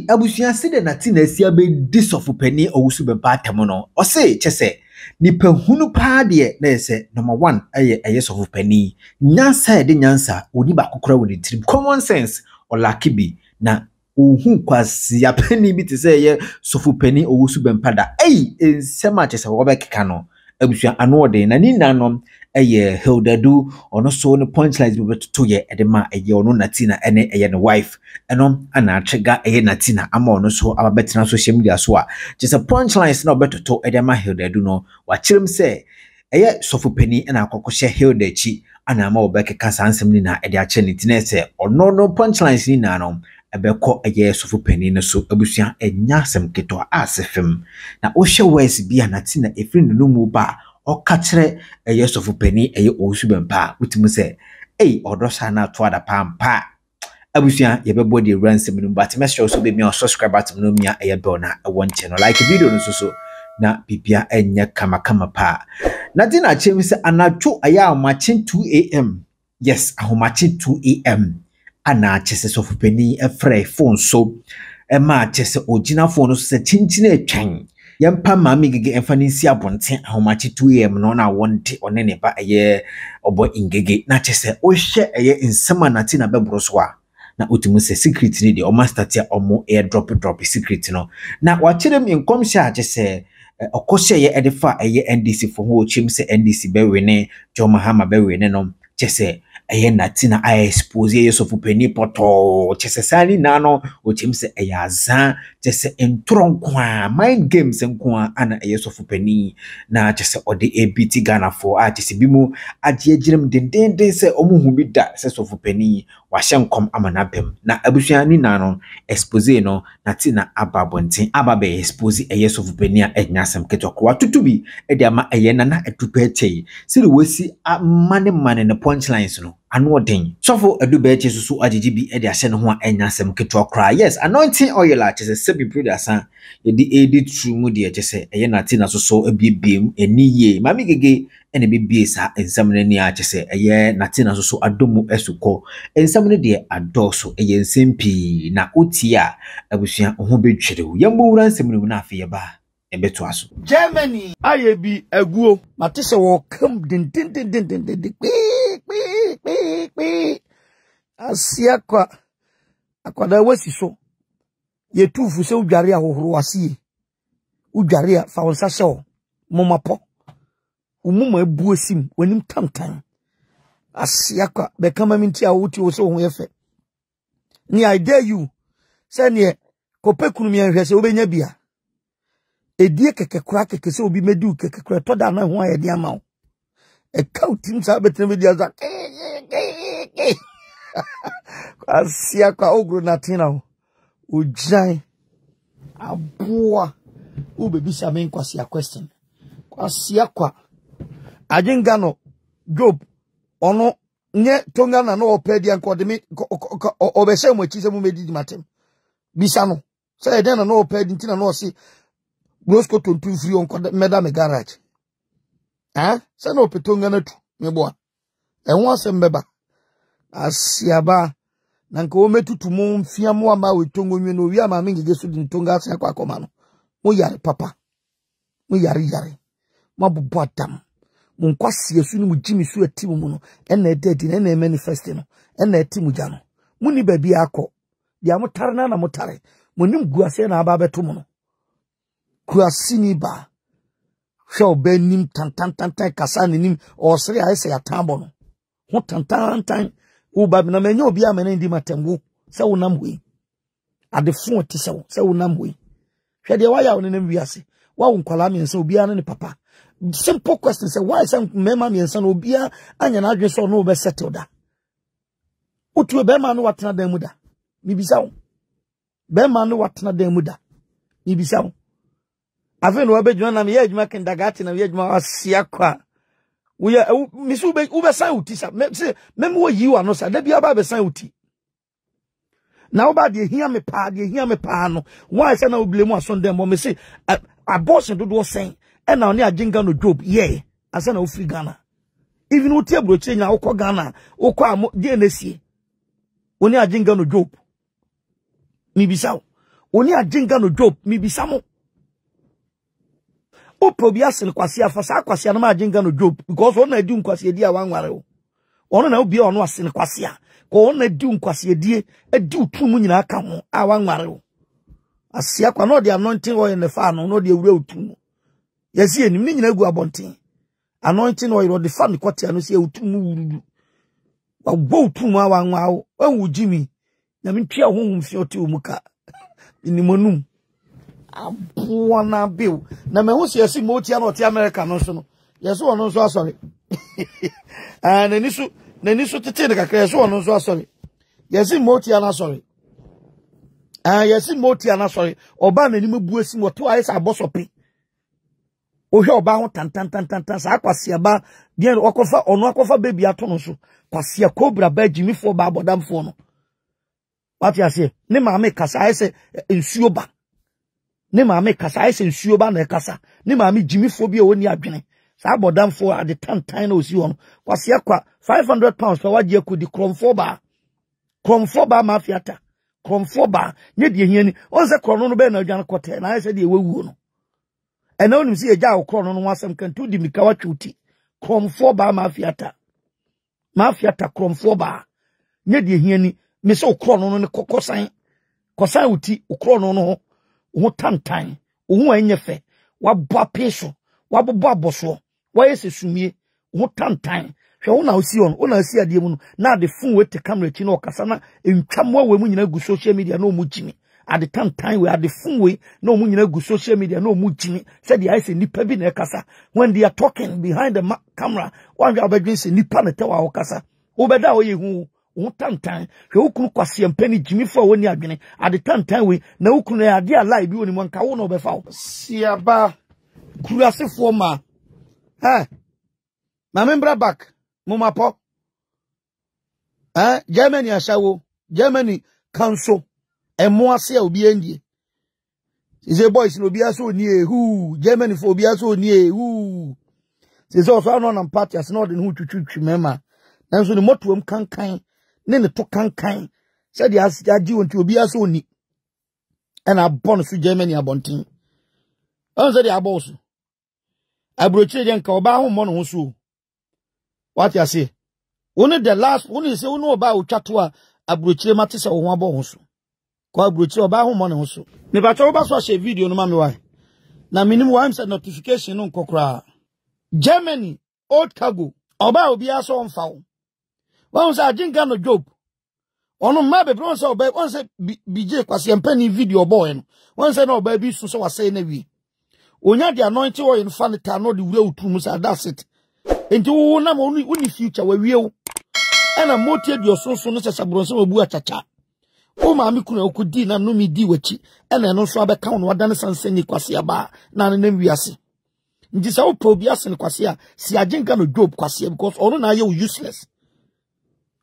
abusua se de nati na asia be disofopani owusu be batam no o se chese nipa hunu pa de na ese number 1 eye sofopani nyansa de nyansa oni ba kokora woni tirim common sense o lakibi na ohu kwasi apani bi te se eye sofopani owusu be mpada ensema chese wo be keka no abusua ano de na ni nanom eye Hildadu ono so no punchlines be to ye edema eye ono Natina ene eye no wife eno ana trigger eye Natina ama ono so ababetina social media so a just a punchlines na beto to edema Hildadu no wa chirim se eye sofopani na akokoshe Hildachi ana ama obeke kasa ansem ni na ede a che nitina se ono no punchlines ni na no ebeko eye sofopani no so abusua enya asem keto asefem na o hwe wes bia Natina efrin no mu ba o kachre eye sofopani eye owusu bempa utimu se odosha na to ada pampa abusua ye bebo de ransom no but make sure so be me subscribe button no mia eye bell na won channel like video no so na bibia enya kama pa Natina chemi se anacho aya machin 2 am yes ahomachin 2 am ana chese sofopani efre phone so ma chese ogina phone so se chinchine etwan yampa mami gege emfanisi abonten ahomachi 2am no na wonte onene ba eye obo ingege na chese o hye eye nsema Natina bebro so a na otimu se secret ni de o master tia omo drop secret no na wachirem inkom sha chese okoshe ye edefa eye NDC for ho chim se NDC be wene John Mahama be wene no chese eye Natina I expose ye sofopani poto chese sani nano o chim se eye azan chese entronkwa mind games nkwa ana eye sofopani na chese ode ABT Ghana for chese bimu agye girem dendende se omuhu bi da se sofopani wahyenkom amanabem na abusua ni nano expose no Natina ababonten ababe expose eye sofopani a enyasem ketokwa tutubi ede ama eye nana etupeche sire wesi mane ne punchlines no ano den sofo adubeche susu agigibi ede ahye ne ho a enyasem ketokra yes anointing oil a chese sebi producer ye di edit true mu de chese eye Natina so ebiebiem eniye mami gege ene bibie sa ensamne ni a chese eye Natina so adomu esuko ensamne de adoso eye nsempi na otia abusua ho bedwere yambo wura nsemne mu na afi ye ba ebeto aso Germany ayebi aguo matese wo kam din asia kwa akwada wasi so ye tufu se udware ahohoro wase udware fa wonsa hye momapo umuma ebu asim wanim tamtan asia kwa be kama minti a wuti wo so ho yefe ni I dare you say ne kopekunu mi enhwe se obenya bia edie kekekura keke se obi medu kekekura to da na ho ayede ama wo e kautim sa betre media za asia kwa ogro Natina ujai abua ubebisa men kwasi a question kwasi kwa ajingano Job ono nye tongana no opedi anko de me obese mo chi se mo medidi matem bisa no say den no opedi ntina no si Brosco 22 free on meda me garage say no petongana tu me boa enwo asem beba asiaba nanka o metutu mo mfia mo ama wetongo nwe no wi ama mingege so di ntonga asia kwa koma no mo yare papa mo yare mabubu adam mo nkwase asu ni mo jimi su ati mo no ena ededi na manifest no ena ati mo ja no mo ni ba bia akọ dia mo tare na mo tare mo nim guase na aba beto mo no kuasi ni ba hwe obanim tantan kasa nim osere ayese yatambo no ho tantan uba na menye obi amene ndi matembu se wonam we adefo ti se wonam we hwe de waya won nem wiase wa won kwala me nse obi ne papa simple question say why some mema me nse no obi anya na adwe so no be settle da otu be ma no watena dan mu da bibisa wo be ma no watena dan mu da bibisa wo aven wo be djuna na me ye adwuma kindagati na ye adwuma asia kwa uya misu ube san uti sa mem wo yiwa no sa da bia ba be san uti na oba de hia me pa no why say na oblemu asonde mo me say abortion do sen e na oni aginga no Job ye asa na ofri Ghana even uti abroche nya ukọ Ghana ukọ de na sie oni aginga no Job ni bisaw Oni Ajenga no Job mibisamo. O probias in kwasia for sa kwasia no Ajenga no Job because on na di nkwasia di awanware o. Ono na obi ono ase ne kwasia. Ko on na di nkwasia die edi utumu nyina aka ho awanware o. Asia kwa no de anointing oil in the fa no de ewura utumu. Yesi enim ni nyina gu abonten. Anointing oil o de fa ne kwatia no se utumu wurudu. Wa go utumu awanwa o. Wu Jimmy. Na me twa ho mfi oti omuka. Inimonum. Abuana bill. Na me ho se yesi moti na oti America no so no. Yeso ono so asori. Nenisu tete de kakra yeso ono so asori. Yesi moti na asori. Yesi moti na asori. Oba na nimu buesi mo to ayesa abosope. Ohwe oba ho tan sa akwase aba bien okofa ono akofa baby ato no so. Kwase Cobra ba Jimifo ba abodamfo no. What you say? Ne maame kasa ayese nsuo ba. Ne maame kasa ayese nsuo ba na kasa. Ne maame Jimifo bi woni adwene. Sa abodamfo at the time no si won. Kwase akwa 500 pounds per waje akudi kromfo ba mafiata. Kromfo ba nye de hiani. Onse krono no be na adwane kote na ayese de ewuo no. Ena onim si eja okrono no wasem kan tu di mika watwuti. Kromfo ba mafiata. Mafiata kromfo ba nye de hiani. Mese okrono no ne kokosan uti okrono no ho tantan ohu anyefe wabwa peso wabobwa aboso wayese sumie ho tantan hwe wo na osi on wo na asi ade mu no na de fun we te camera chi na okasa na entwamwa we mu nyina gu social media na omu jimi ade tantan we ade fun we na omu nyina gu social media na omu jimi said the ayese nipa bi na ekasa when they are talking behind the camera one guy obedwin se nipa na tewa okasa obeda oye hu tantan hwe ukunu kwase mpani Jimifo woni adwene ade tantan we na ukunu ya ade alive bi woni mo nka wo na obefa wo siaba kuruasefo ma na membra back mumapo Germany ashawo Germany council emo ase obi endie is boys no obi aso oni ehu Germany for obi aso oni ehu se so no na party as no de hu twutwutwu mema nanso ne motuam kankan ne to kankan said the asjaji wonti obi aso oni and abon so Germany abontin on said the abosu abrochire je nka oba ho mo no so what you say only the last one is say ono oba otwato a abrochire mate se wo ho abo ho so ko abrochire oba ho mo no so me ba cho oba so share video no ma me wa na minimum one said notification no nkokra Germany old cargo oba obi aso mfa wo wọ́n sẹ́ Ajenga no Job ọ̀nà mma bẹ̀bẹ̀ wọ́n sẹ́ ọ̀bẹ̀ wọ́n sẹ́ BJ kwasi mpẹ́ni video ọ̀bọ̀ ẹ̀ wọ́n sẹ́ na ọ̀bẹ̀ bi sùn sẹ́ wà sẹ́yìn náà wí onya di anointing oil in fan ta no di wura otu mu sẹ́ that's it enti wo na mo ni future wa wie wo ẹna motie di osonso no sẹ́ saburo sẹ́ obu achacha o ma mi kuna okudi na no mi di wachi ẹna no so abeka wo no wadane sanse ni kwasi aba na ne wi ase nti sẹ́ o probias ni kwasi a si Ajenga no Job kwasi because ọ̀no na ye useless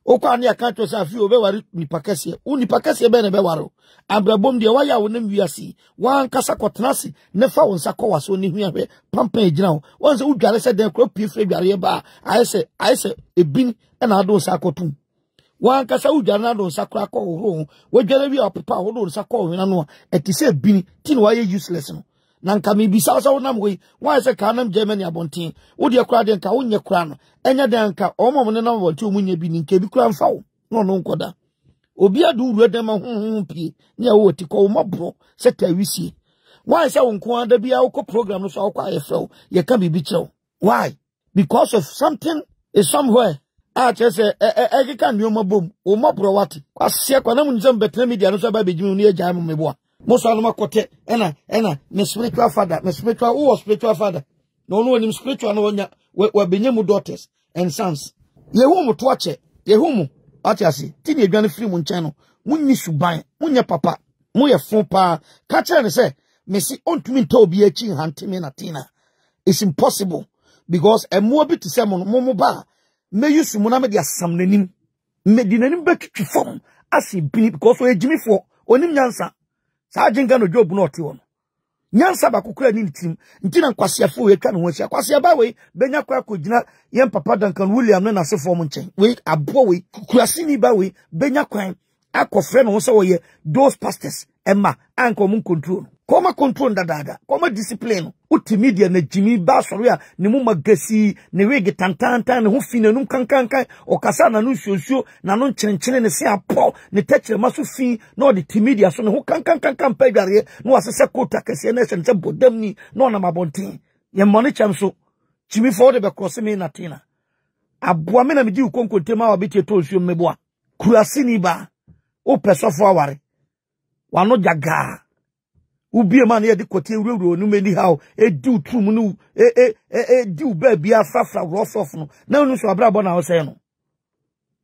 okwa ne aka to sa fi obewari nipa kese unipa kese be ne be waro abrabom de waya wo nam wiase wan kasa kotenase ne fa won sakọ waso ne hwehwe pampa ejina wo won se udware se den kro pie fre dware ba ayese ebin na ado sakotum wan kasa udware na ado sakọ akọ horo wo dware wi opepa horo sakọ hwena no etise ebin tin wa ye useless no na nka mi bisa so nam we wan se ka nam Germany abontin wo de kra de nka wonye kra no enya de nka omo ne nam wonti omunye bi ni nke bi kra mfa wo no nkoda obi adu ru de ma honhon pie ne wo ti ko mobro se ta wisie wan se wonko ada bia wo program no so akwa ye frɛ ye ka bibi kyerɛw why because of something is somewhere chese ekeka nneoma bom o mobro wate kwase kwa na munzem betra media no so ba begimu ne agya mmeboa most of them kote ena me spiritual father me spiritual who spiritual father no onim spiritual no wonya we benyemu daughters and sons yehumu to ache yehumu ati ase ti ne adwane free mu nchen no munyi suban munye papa muye fon pa ka kire ne se me si ontumi nta obi achi hanteme na tina it's impossible because emo bi to se mo ba me yusu mu na me dia sam nanim me di nanim betwitwi fom ase bi because o ejimifo onim nyansa sa Ajenga no Job no oti won nyansa ba kokura ni tim ntina nkwasiafo we twa no ho asia kwasia ba we benya kwa kogina yem papa Duncan William na nasefo mo nchen we abo we kurasini ba we benya kwan akofre no so ye those pastors Emma, anko mun control. Koma control dada. Koma discipline. Uti media na Jimmy Basoria, ni mu magasi, ni wege tantanta, ni hufine num kankankan, okasa na nu shosho, na nun chenchene ne se apo, ni teche masu fin, no di timedia so ne hu kankankan pegare, no asese kota kese ne se bodem ni, no na mabontin. Ye money chamso, Jimmy Ford be cross me na tina. Abua me na midi ukonko tema wa biti to nsuo meboa. Kurasini ba, o pesofo aware. Wano jaga. Ubie man ye di kote wuro no meni how di utrum no di ubabi afafra rough no na unu so abrabo na ho say no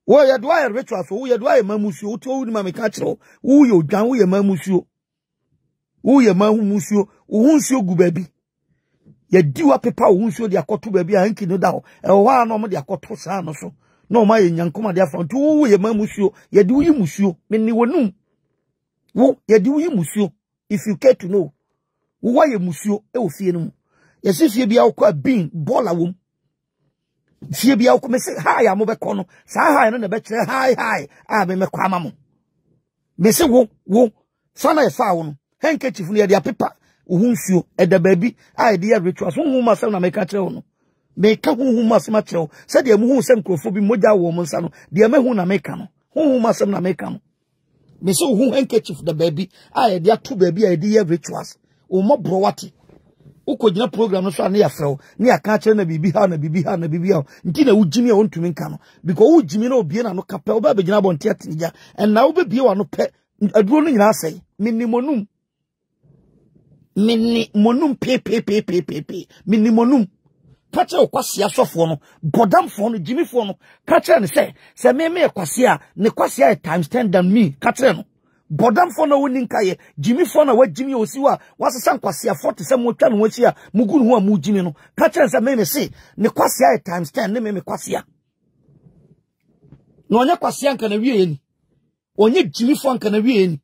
wo ye do aye ritual so wo ye do aye mamusuo to wo ni ma me ka kire wo ye odwan wo ye mamusuo wo nsuo gu babi ye di wa pepa wo nsuo di akoto babi a hanki no da ho e ho a no mo di akoto sa no so no ma ye nyankoma di afa to wo ye mamusuo ye di wo yi musuo menni wonum wo ye di wo yi musuo. If you care to know, why you musio e ofie no. Yes, if you be a bean, bola wom. If you be a say hi, I'm over corner. Say hi, and the better hi. I be me kwamamo. Me say wo, sana e found. Handkerchief near their paper. Uhunsu, at the baby, I dear rituals. Who must have make a tell. Make a who must match. Said the moon sem crofobia moja woman son. The amehuna make no. Who must have make no. Me so who handkerchief the baby I dia two baby I dia rituals o mo browati ukogina program no so na yafrew na aka kire na bibi ha nti na wugimi a wontumi nka no because wugimi na obie na no kapel oba begina bonte atinja and na obebie wa no pe aduro no nyina asai minni monum minni monum kache okwase asofo no bodamfo no jimifo no kache ne se me kwase a ne kwase a times 10 than me kache no bodamfo no woni nkaye jimifo na wajimi osiwa wasesa kwase a 40 se mo twa no wachi a mugunu ho a mujimi no kache se me se ne kwase a times 10 ne me kwase a no onya kwase anka na wie ni onye jimifo anka na wie ni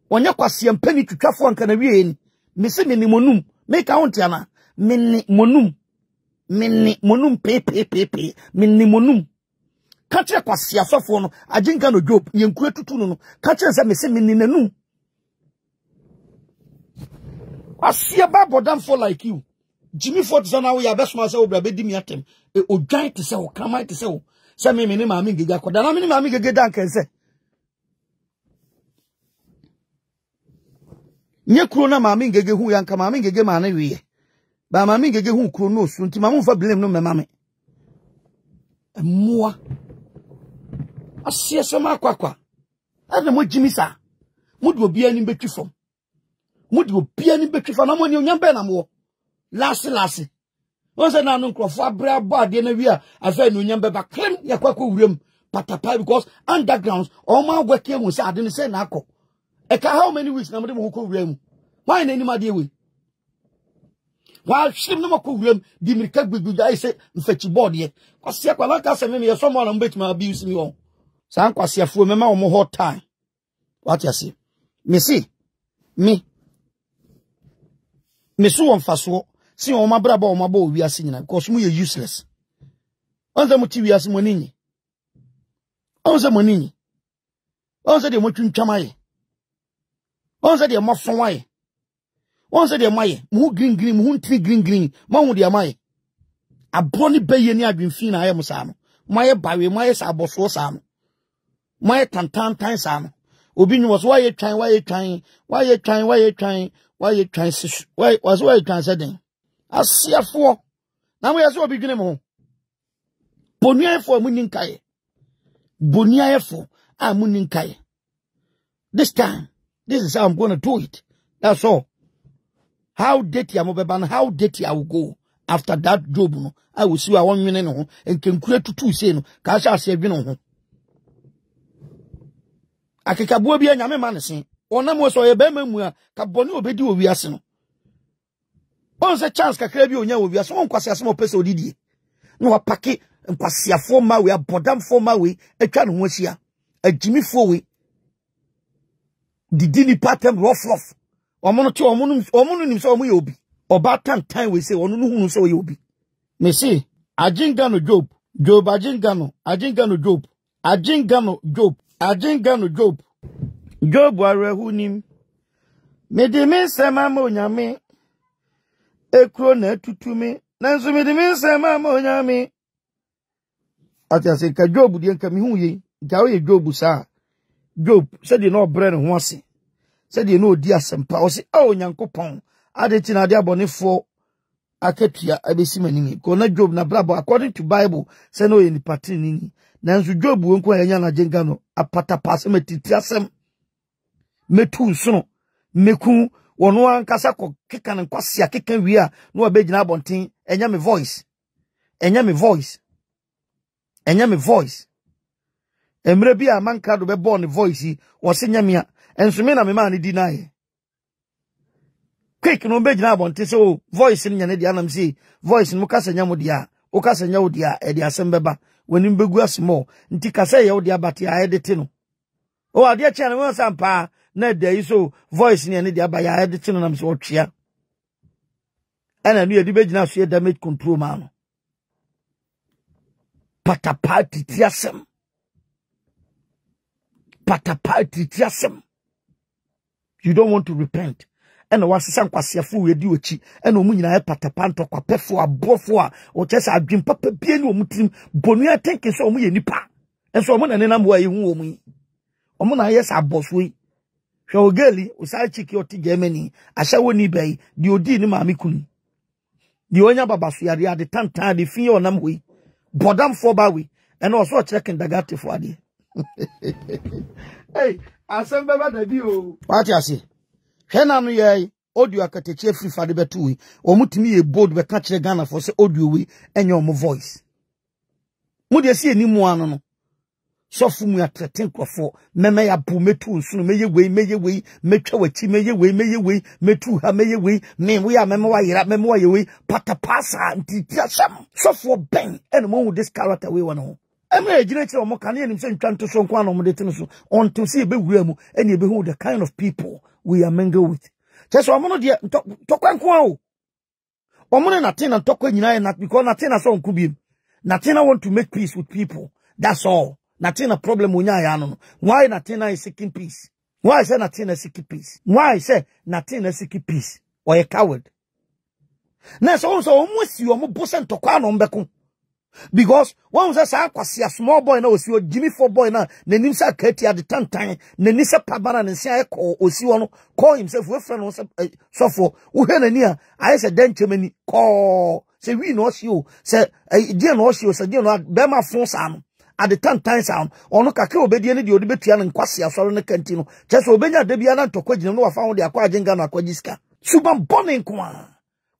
onya kwase mpani twatwafo anka na wie ni me se me ni monum me ka wontia na me ni monum minni monum minni monum kache kwase asofo no aginga no Job yenku etutu no kache nsa me se minni nanum asia babodam for like you Jimmy Ford zana we abesoma se obra bedi mi atem odwan te se o kama te se o se me ni maami ngege akoda na me ni maami ngege dan kense nye kuro na maami ngege hu yanka maami ngege ma na wiye ba mami ngege hu kuro no so nti mamu fa blame no me mame emua asie sema kwakwa ade mo Jimmy sa mudi obi ani betwi fom na mo ni onyambe na mo last won se na no nkrofo abra ade na wi a afa ni onyambe ba klem yakwakwa wurem patapa because undergrounds all my work here was ade ni se na akọ eka how many weeks na mo de mo ko wurem why na ni ma de we while shim no mako wiem di mirika gbegbuja I say mfechi board ye kwase akwa na ka se me ye someone na mbetuma abuse me won san kwase afuo me ma wo mo hot time what you see me see me so won faso si won mabra ba won maba owi ase nyina because mu ye useless onza mu ti wi ase moninyi onza moninyi onza de mo twuntwama ye onza de mo fon wa ye on se de maye mu green mu ntri green ma hu de maye abroni beye ni adwemfi na aye musa no maye bawe maye sa aboso sa no maye tantan sa no obi nyu was why twan se den asiafo na mo yeso obi dwene mo bonuafo amuninkaye boniafo amuninkaye this time this is how I'm going to do it that's all. How dirty am I and how dirty I will go after that job no I will see I want win no and can create to say no ka sha se bi no ho akekabo bi anya me man sen onam wo so ye ba mamu a ka bone obedi owi ase no on se chance kakra bi onya owi ase on kwase ase mo pese odidie no wa pake nkwasiafo ma we abodamfo ma we atwa no ho ahia agimifo we didi ni pattern rough omono ti omono nim so omo ye obi oba tantan we say onu no hunu so ye obi me say aginga no Job aginga no Job Job arehu nim Mede me sema mo nyame ekro na tutumi nanso mede me sema mo nyame ati ase ka Job de nka me hu ye nka wo ye Job sa Job se de no bre ne ho ase se de no odi asempa o se o Nyankopɔn ade ti na de abonefo akatua abesi manimi ko na Job na brabo according to Bible se no ye ni patini ni nanso Job won ko anya na jenga no apata passe metiti asem metu nsono meku wono ankasa ko keka ne kwase akeka wi a no abegina abonten enya me voice emre bi a manka do be born voice wo se nyamia enso me na me ma ne di nae quick no begina abonten so voice ne nyane di anam si voice no kasa nyamo dia o kasa nyawo dia e di asem beba woni mbegu asmo nti kasa ye wo dia bate a edit no o ade a chane won sampa na dey so voice ne dia ba ya edit no nam so otwea ana no ye di begina so damage control ma no patapati tiasem you don't want to repent and wasesa nkwasiafo we di ochi and omu nyina patapanto kwapefo abofo a o chesa adwin papa bie ni omutim bonu ya tenke so omu ye nipa enso omu na nenam wa yehu omu omu na yes abofo yi hwe ogeli usa chiki oti Germany ahya woni bai di odi ni maami kunu di onya babaso yare ade tantan de fin onam hoyi bodam for bawi and also checking dagate for ade hey asem beba da bi o what you say hena no ye audio akateche free fade betu wi omutimi ye bold be ka kire Ghana for say audio wi enye omo voice mu de se enimu anu no sofu mu atreten krofo meme ya bu metu nsuno meye wei metwa wachi meye wei metu ha meye wei me we ya meme wa yira meme wa ye wei patapasa ntitia sam sofu ben eno mo this character we wono emre ejire kire omo kan enim se ntwanto so nko anom de tinu so onto se be wura mu ene be hu the kind of people we are mingle with just omo no de tokwanko a omo ne natin and tokwa nyina na because natin na so nku bi natin want to make peace with people, that's all. Natin a problem unya ya no. Why natin is seeking peace? Why say natin is seeking peace? Why say natin is seeking peace? Or a coward? Na so almost you omo bosen tokwa no mbeko. Because one was a small boy na osi o Jimmy for boy na nanim sa kati at the time na nisa pabana na sia call osi ono call himself we friend so for wo he na ni a I say den chemani call say we no si o say die no si o say die no be ma fon sa no at the time sound ono kakra obedie ne de odi betua na nkwase asoro ne kanti no chese obenya da bia na ntokwa gina no wafa ho de akwa agenga no akwa jiska suban bonin ko a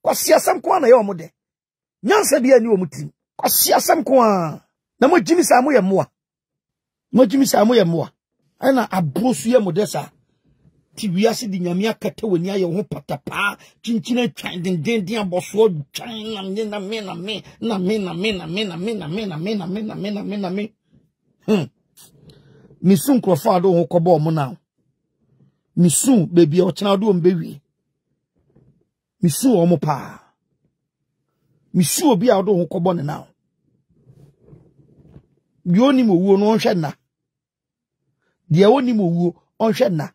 kwase asam ko na ye omo de nyansa bia ni omutim kwase asam ko a na mo jimi sa mo ye moa ana abrosu ye modesa ti wiase di nyame akata wani aye ho patapa chinchina twan den aboso twan na me misun krofo ado ho kobo mo na misun baby o chena do mbewie misun o mo pa misun obi a do ho kobo ne na yoni mo wuo no onhwe na de woni mo wuo onhwe na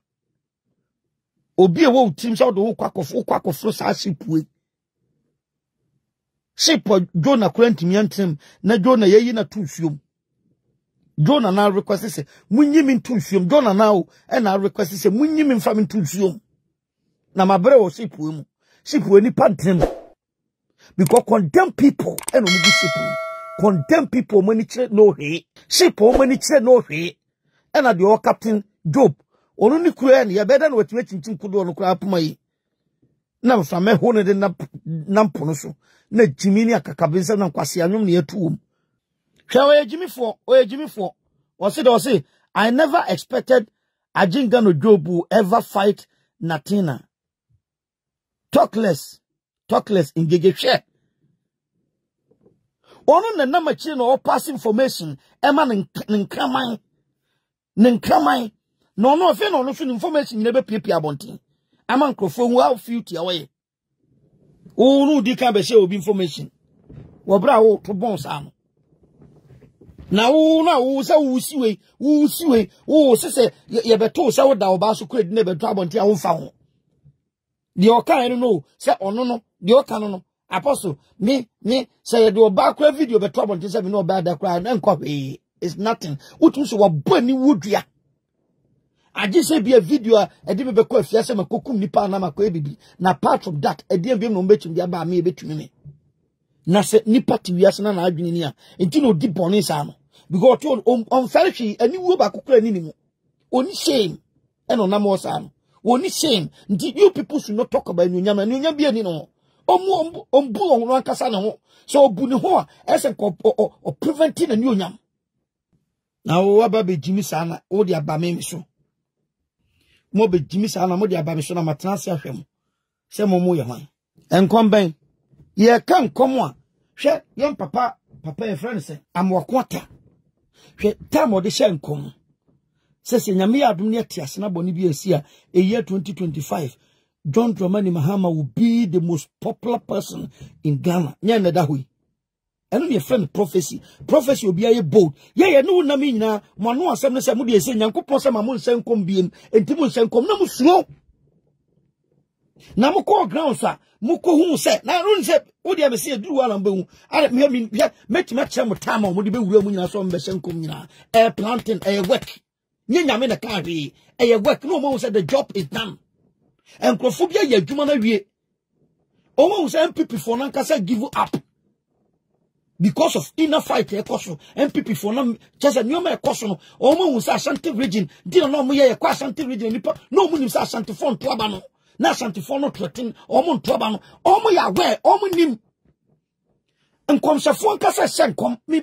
obi ewo utim sa do kwakofo sa sipue sipo Jonah kurantimi antem na Jonah yeyi na tunsuom Jonah na request se munyimi tunsuom Jonah na o e na request se munyimi mfam tunsuom na mabre o sipue ni pantem because condemn people and omugu sipu condemn people money chire no he sipo money chire no he and na the captain Job onu ni kura ni ya beda na wetime chinchin kudo onu kura apuma yi na mfa me ho ne de na mpono so na jimi ni akakabinsa na nkwase anwom ne yatuum hwa o yejimi fo o say I never expected Ajinga no Job will ever fight Natina. Talk less ingege hwe onu na na machi no pass information ema nkraman no fe no so information ne be piepia abontin ama nkrofo hu how feel away o nu di kan be share obi information wo bra wo to bon sa no na wo sa wo siwe wo se ye beto sa wo da wo ba so kred ne beto abontin a wo fa ho The oka no say ono no the oka no apostle me say the back video be trouble say me no bad that cry enko it's nothing utu so wa bani wudua aje say be a video e de be ko afia say makokum nipa na makọ ebibi na part of that e de be no betum dia ba me betumi me na se nipa ti wiase na adwene ni a enti no di boni sa no because on fellowship ani wo ba kokura ni mu oni shame eno na mo sa no oni shame nti you people should not talk about nyunyam bi ani no ombu ono ankasa ne ho so obu ne ho a ese ko preventing na nyunyam na wo aba be jimi sa na wo de aba me so mo be jimi sa na mo de aba me so na matena se ahwem se mo ye hwan enkom ben ye kan komo a hwe ye papa ye friend se amwakota hwe tamo de hye nkom se nyame adom ne atiase na boni bi esi a year 2025 John Dramani Mahama will be the most popular person in Ghana nya na da hoyi eno ne friend prophecy obi aye bold ye no na me nyina mo no asem ne se mo de esi nyankopon se ma mo nsen kom biem enti mo nsen kom na mo suo na mo ko ground sa mo ko hu se na run se wo de be se duru wala mbehu are me metima kire mo time mo de be wura mo nyina so mbe sen kom nyina planting work nyame na ka hwe work no mo say the job is done enkrofobia ya adwuma na wie o mo say MPP for na kasa give up because of inner fight ekoso MPP for na just new ma ekoso no o mo say Ashanti region di no mo ye kwa Ashanti region nipa no mo nim say Ashanti for nto aba no na Ashanti for no threaten o mo nto aba no o mo ya we o mo nim enkomsafo nkasa senkom me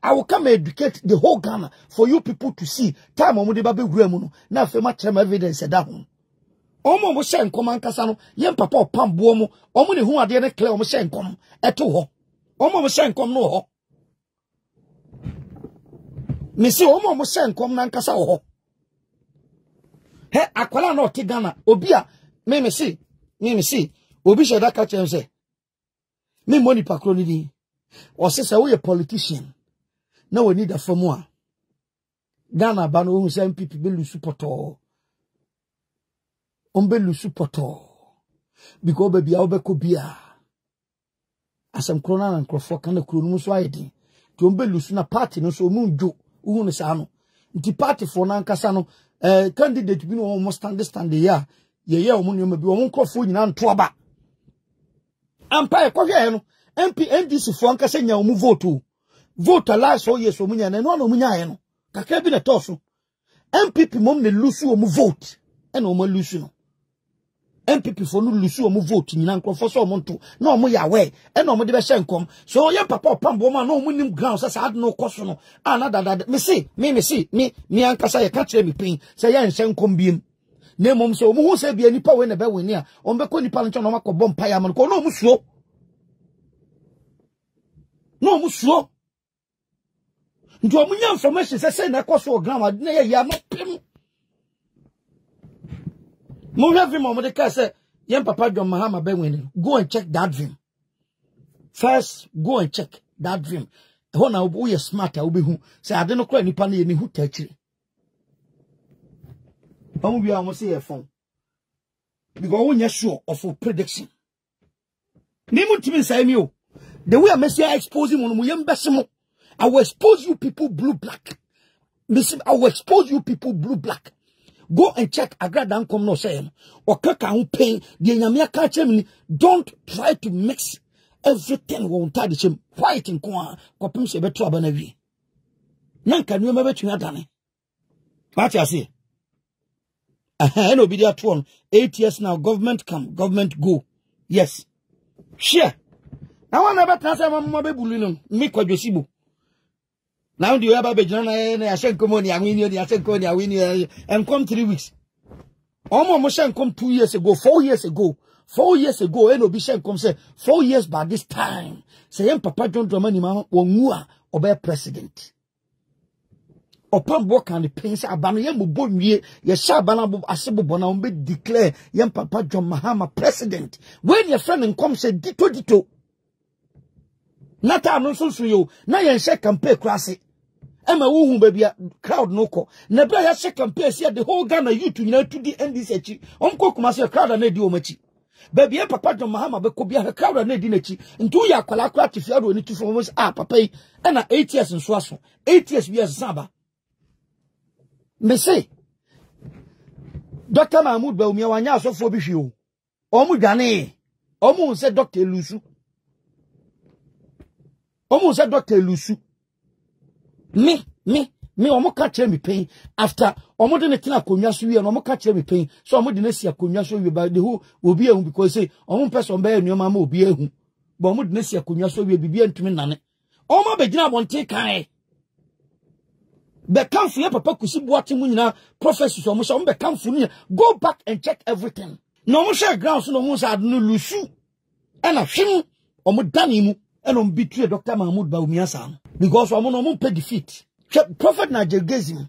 I will come educate the whole Ghana for you people to see time o mo de ba be wura mu no na fe ma chem evidence da ho omo mo senkom ankasa no ye papa opambo mo omo ne hu ade ne clear omo senkom eto ho omo mo senkom no ho me se omo mo senkom na ankasa ho he akwala na oti Ghana obi a me se obi sheda ka chem se me money pakro ni di o se we a politician na we need a famua Ghana ba no hu se MPP be lu supporto ombe lu supporto because baby a obeko bia asem krona na nkrofo kana kuro no so ayedi ti ombe lu su na party no so omunjo uhu ne sa no nti party for na nkasa no candidate bi no almost understand ya ye omu ne bi omu nkrofo nyina nto aba ampa e kohwe no NDC for nkasa nya omu vote ala so yes omu nya na no omu nya ye no kakra bi na toso MPP mom ne lusu omu vote e na omu lusu no MPP for no lusu omu vote nyina nkrofo so omu nto na omu ya we e na omu de be hye nkom so ye papa opambo ma na omu nim ground sa ad no koso no ana dada me ankasa ye ka kire me pin say ye hye nkom biem na mom so omu hu se bia nipa we na be we ni a ombe ko nipa ncho na makọ bompa ya man ko na omu suo no omu suo njo omu nya information say na koso ground na ye ya no pim mo have him mo de ka say yen papa John Mahama be when go and check that dream first go and check that dream ho na we smart a obi hu say ade no kra nipa na ye ni hu ta kire omu bia mo say ye phone because we nya sure of prediction ni mutimi say mi o the way I say expose him mo yem besimo I will expose you people blue black I will expose you people blue black. Go and check agrada nkom no say o kaka hu pain de nyame aka chem. Don't try to mix everything won tade chem white nko a kopim se beto aba na wi nanka nu ma betu adane what you say no be there 8 years now government come government go yes share now one never tell say mama be bulu no mi kwadwesibo now the other be jona na Ashenko ni awini ni Ashenko ni awini and come 3 weeks. Omo Shenkom 2 years ago, 4 years ago. 4 years ago, eno bi Shenkom say 4 years by this time. Say Papa John Dramani Mahama wonwa obe president. Opambo kan the pins abano ye mubo nwie ye sha abana asebo bona ombe declare ye Papa John Mahama president. When your friend come say dito nata no so yo na ye nse campaign krase ema wo hu ba bia crowd no ko na bia ya se campaign see the whole Ghana youth nyina to the NDC onko kuma se crowd na di o machi baby papa John Mahama be ko bia ka crowd na di nachi ntu ya kwala kwala tifia do ni tu from papa yi e na 8 years nso aso 8 years bi asaba me say Dr. Mahmoud Bawumia wanya asofo bi hwe o omu dwane omu se Dr. Elusu omu se Dr. Elusu me omu ka kire me pain after omu de netina konwa so wie no omu ka kire me pain so omu de nesia konwa so wie ba de ho obi ehun because say omu person ba enuoma ma obi ehun ba omu de nesia konwa so wie bibia ntumi nane omu begina bonte kan be kanfu ye papa kusi boate mu nyina professors omu so omu be kanfu ni go back and check everything no omu share ground so no omu sa no lusu ena hwim omu dani mu ena omu bitue Dr. Mahmoud Bawumia sa because omu no omu pay defeat prophet na jergezim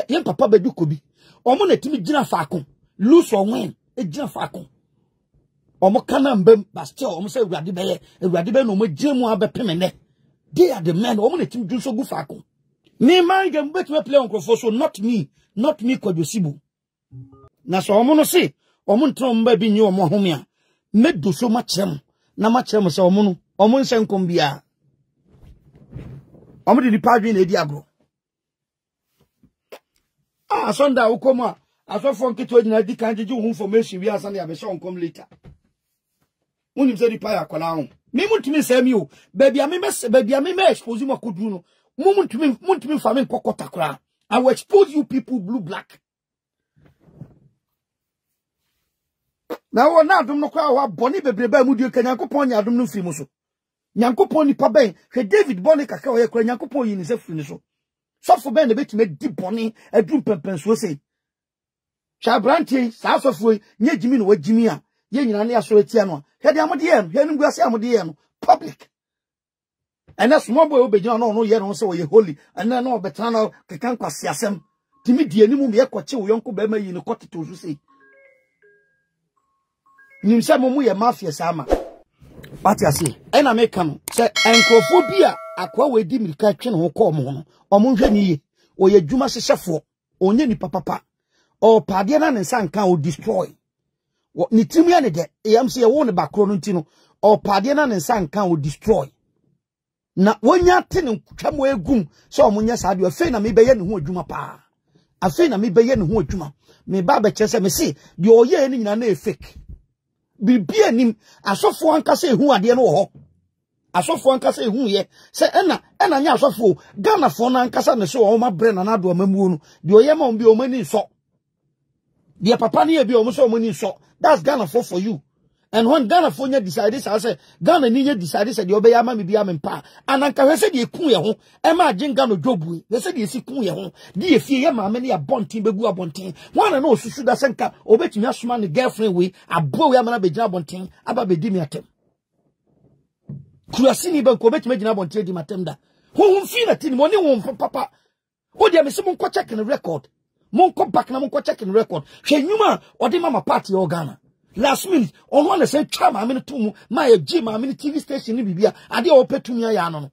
yen papa bedu kobi omo na timi gina faako lose or win e gina faako omo kana mbem but still omo say ewurade be no mo gemu abepemene they are the men omo na timi dun so gu faako me man game bet me play on crofo so not me kwadosibu na so omo no say omo ntro mba bi nyi omo home a medo so ma kyerem na ma kyerem say omo no omo nsenkom bia omo di padwi na edi agro sonda ukoma asofo nkito nyina di kanjeju hu information wi asan ya be so nkom later munim se di pa ya kwala ho me muntimi se mi o baby a me expose mo kodu no muntimi fa me nkokota kra I will expose you people blue black na wo na adum no kwa wa boni bebreba mu di kanyankopon nya adum no fi mu so nyankopon ni pa ben hwe David boni kaka o ye kra nyankopon yi ni se fi ni so sofo ben de betime di boni adum pempen so sei cha branti sa sofo nye jimi no wajimi a ye nyina ne aso etia no he de amode ye no he nu guase amode ye no public and small boy obejina no ye no se wo ye holy and no betana no kekan kwase asem timi die ni mu me yekoche wo yonko ba ma yi no koteto so sei nimsa mo mu ye mafia sama pati ase ena me kan se enkofo bi a akwa we di mirika twe no ko mo no omo hwe ni ye oye dwuma hyehyefo onye ni papa o pade na ne nsa nka o destroy ni timu ya ne de yam se ye wo ne bakro no ntino o pade na ne nsa nka o destroy na wonya te ne twamo egum so omo nya saa de afei na me beye ne ho adwuma pa afei na me beye ne ho adwuma me ba be kyese me se de oye ni nyina na e fake bibia nim asofo ankasa ehu ade no ho asofo ankasa ehu ye se ena nya asofo Ghana fo na ankasa ne so o ma bre na do amamuo no de oye ma obi o mani so de papa ne bi o mo so o mani so that's Ghana for you and when Ghana for nya decide say Ghana ni nya decide say de obeya ma me bia me mpa ananka hwe se de ekun ye ho e ma agenga no jobu we se de esi kun ye ho de ye fie ye ma me ne abonten begu abonten wana na osusu da senka obetumi asoma ne girlfriend we abo we amana begina abonten aba bedi mi atem kurasi ni ban ko betumi gina abonten di matem da hu fi na tin mo ne wo papa o de me se mo nko check in record mo nko back na mo nko check in record hwe nyuma o de mama party o Ghana last minute on one say twa ma me to mu ma ye gi ma me TV station ni bibia ade o petumi ya no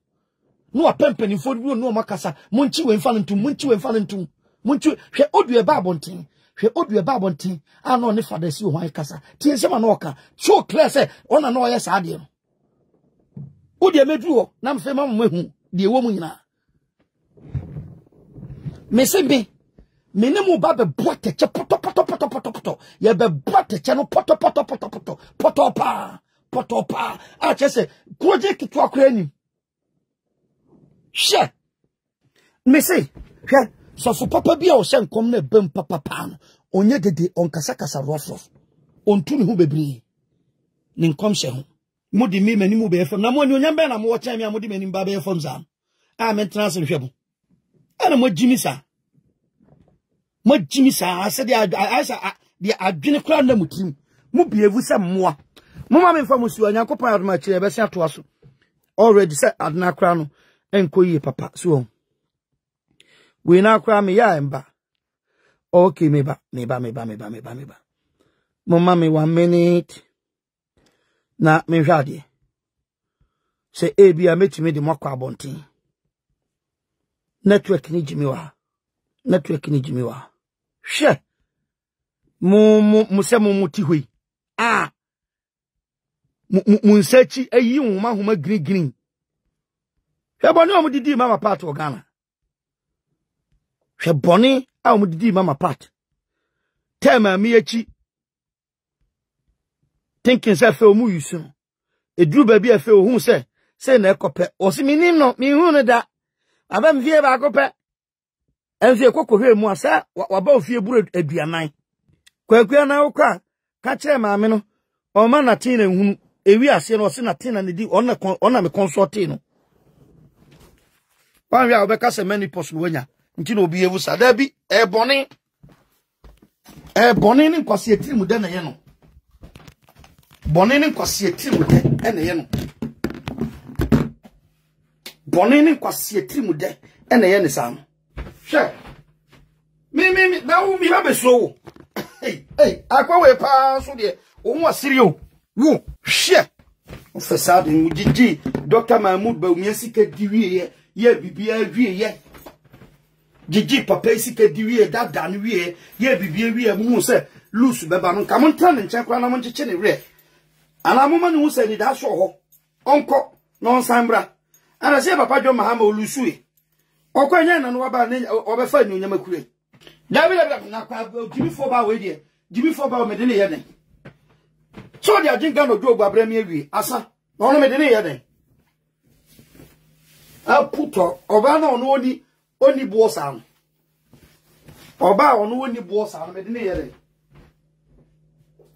no apempani fo no makasa monchi we mfa ntum monchi we mfa ntum monchi hwe odu e ba abonten ano ne fada si o hwan kasa tie nsema na oka so clear say ona na o ye sa de no odi e medu ho na mfe ma mo hu de ewo mu nyina mesembe menemu ba be boate che poto ye be boate che no poto pa a che se project to akra ni she me say hwe so fu papa bia o se nkom na bem papa no onye dede on kasa rof ontu ne hu bebri ni nkom hye ho mudi mi mani mu be fam na mo ni onyam be na mo wo kyan mi amudi mani ba be fam za a men trans hwe bo ana mo jimisa ase de adwene kra na mutim mu bievu se mmoa mo ma me mfa musu anyankopon adoma kire be se ato aso already se adna kra no enkoyi papa so we na kra me ya emba okay me ba mama me 1 minute na me hwade se ebia metime de makwa abonten network ni jimi wa hwe mu se mu muti hoi a munsechi ayi nwoma homa green hweboni o mudidi mama part o Ghana hweboni a o mudidi mama part tema mi echi thinking say fe o mu yusu eduru ba bi afa ohun say na ekope o si minim no mi hu no da aba mfie ba akope enfie kokohwe mu asa waba ofie buru aduanan kwakua na okwa ka kire maame no o ma na tin na hunu ewi ase no se na tin na di ona me consulting no wan ya obeka se many post no nya nti na obi ewu sada bi eboni ni kwase etiri mu de na ye no boni ni kwase etiri mu de na ye no boni ni kwase etiri mu de na ye ne sam hwe mi na wo mi ba be so hey akwa we pa so de ohun asiri o wo hwe ofesade mu gigi Dr. Mahmoud Bawumia sika diwie ye bibia wie ye gigi papa sika diwie dada no wie ye bibia wie mu se loose beba no kam ntan nche kwa na mo ncheche ne re ana mo ma ne hu se ni da so ho onko no nsambra ana se papa jo mahama olusue okwanya na no waba ne obefa ni onyama kure dabi na kwa Jimmy Foba we die Jimmy Foba me de ne ye den so dia jinga no jogo abrami awie asa no me de ne ye den aputo oba na ono oni buosa no oba ono oni buosa no me de ne ye den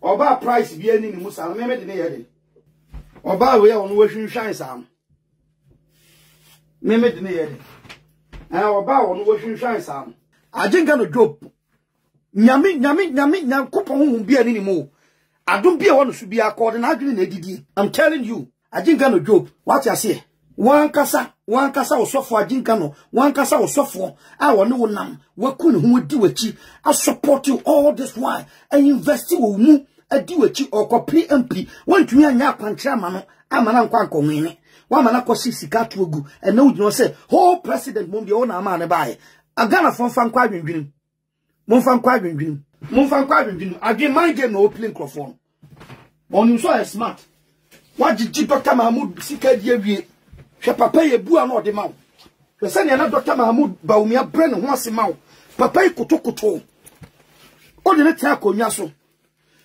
oba price bi ani ni musa no me de ne ye den oba we ono wahwinhwan sam me de ne ye den oba ono wahwinhwan sam ajinga no job nyame nyankopon hu bia ni mu adom bia wono su bia akode na adwene na didi I'm telling you ajinga no job what you say wankasa osofo ajinga no wankasa osofo a woni wonam wakun hu di wachi I support you all this while and invest wo mu adi wachi okopri MP wantumi anya akwankyerɛ ma no amana nkwanko nwene wa mana kosi sika tuogu and now you say whole president mum bia wona ama ne bae agana fonfa nkwa adwendwene Monfan kwa adwendwene again mind game no opening microphone on so smart what did Dr. Mahmoud sika die wie hwe papa ye bua na ode ma wo hwe se ne na Dr. Mahmoud Bawumia bre ne ho ase ma wo papa ikotokoto o de ne tia konwa so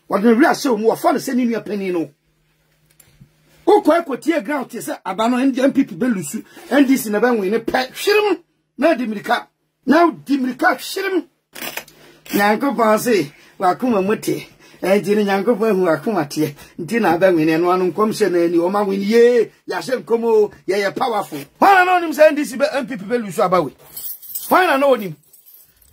wo de wi ase mu wo fa ne se ni nua pani no o kwa ekotie ground te se aba no NPP belusu NDC na banwe ne pe hwirim na dimirika hwirim Nyankopon se wakuma muti ejiri Nyankopon hu wakuma tie nti na abanwene no anu nkomhye na ani o ma wen ye ya hye nkomo ye powerful wana no nim say ndisi be MPP be lusu abawe wana no nim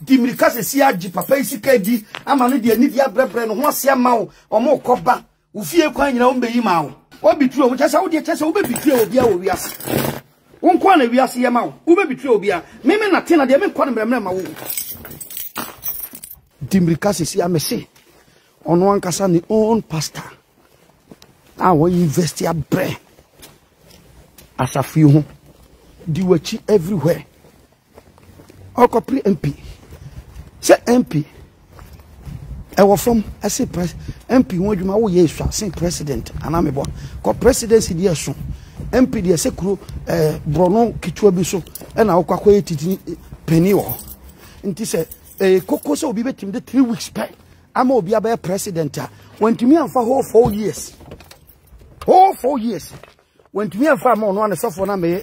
dimirika se si agi papa isika di ama no de ani dia brebre no ho ase ma wo omo koba ufie kwa nyina wo mbeyi ma wo obitru wo chese wo de chese wo be bitru obi a wo wiase wonko na wiase ye ma wo be bitru obi a meme na tena de me kwa mremre ma wo Dimirika si amese ono ankasa ni own pastor a wo invest ya bre asafi ho di wachi everywhere okopri MP say MP e wo from as a MP won adwuma wo ye swa sen president anamebo ko presidency di eso MP di se kuro brono kitwa bi so e na okwa etiti peni wo nti se koko so obi betim de 3 weeks pay ama obi aba president a wantumi amfa whole 4 years wantumi amfa ma ono ane sofo na me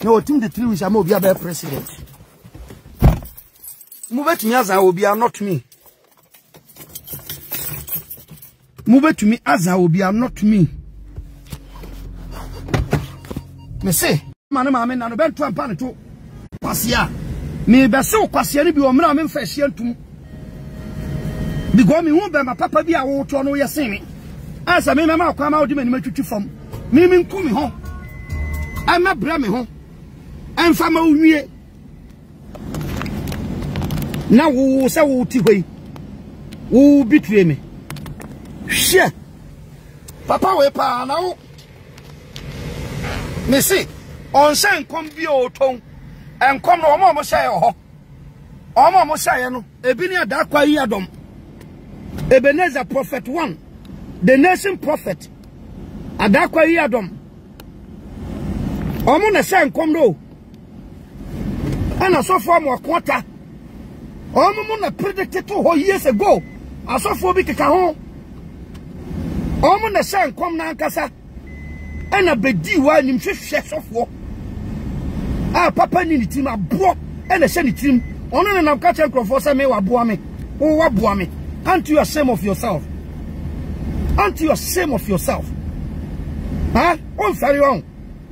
no otim de 3 weeks ama obi aba president mu betumi azan obi are not me mu betumi azan obi are not me me say mane ma me na no bentu ampa ne to pasia me be se kwase ni bi o mra me mfa hia ntum because me hu be ma papa bi a wo to no ye sen me asa me ma kwa ma odi mani matwitwi fam me nku me ho ama bra me ho emfa ma uwie na wo se wo ti hoi wo bitue me hye papa we pa na wo me se on sen kom bi o ton enkom no omo hye ho omo hye no ebi ni ada kwa yi adom Ebenezer Prophet 1 the nation prophet adakwa yi adom omo na sha nkom do ana sofo am wakota omo mo na predicted to years ago asofo bi keka ho omo na sha nkom na ankasa ana bedi wa nim hwehwe sofo papa ni ni tim abo ana sha ni tim ono na nam ka chen krofo se me wabo ame o wabo ame. Aren't you ashamed of yourself? Aren't you ashamed of yourself? Huh? On very wrong.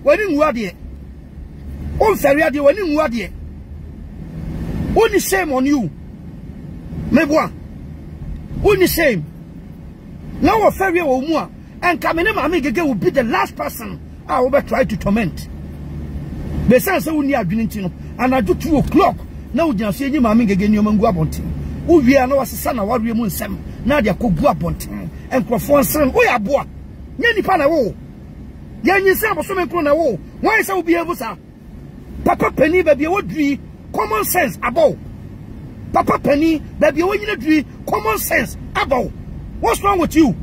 When you are there. On very wrong. When you are there. Only shame on you. Meboa. Only shame. Now a very old more. And Kamene Mami will be the last person I will try to torment. The sense of only Advinitino. And I do 2 o'clock. Now you see any Mami again, you man go up on team. We are no assassin, what we moon sem. Now they could go up on team. And Crofon son, we are boa. Yanni Panawo. Yanni Sam was something on a wall. Why is I will be able to? Papa Penny, baby, what do common sense about? Papa Penny, baby, when you do common sense about? What's wrong with you?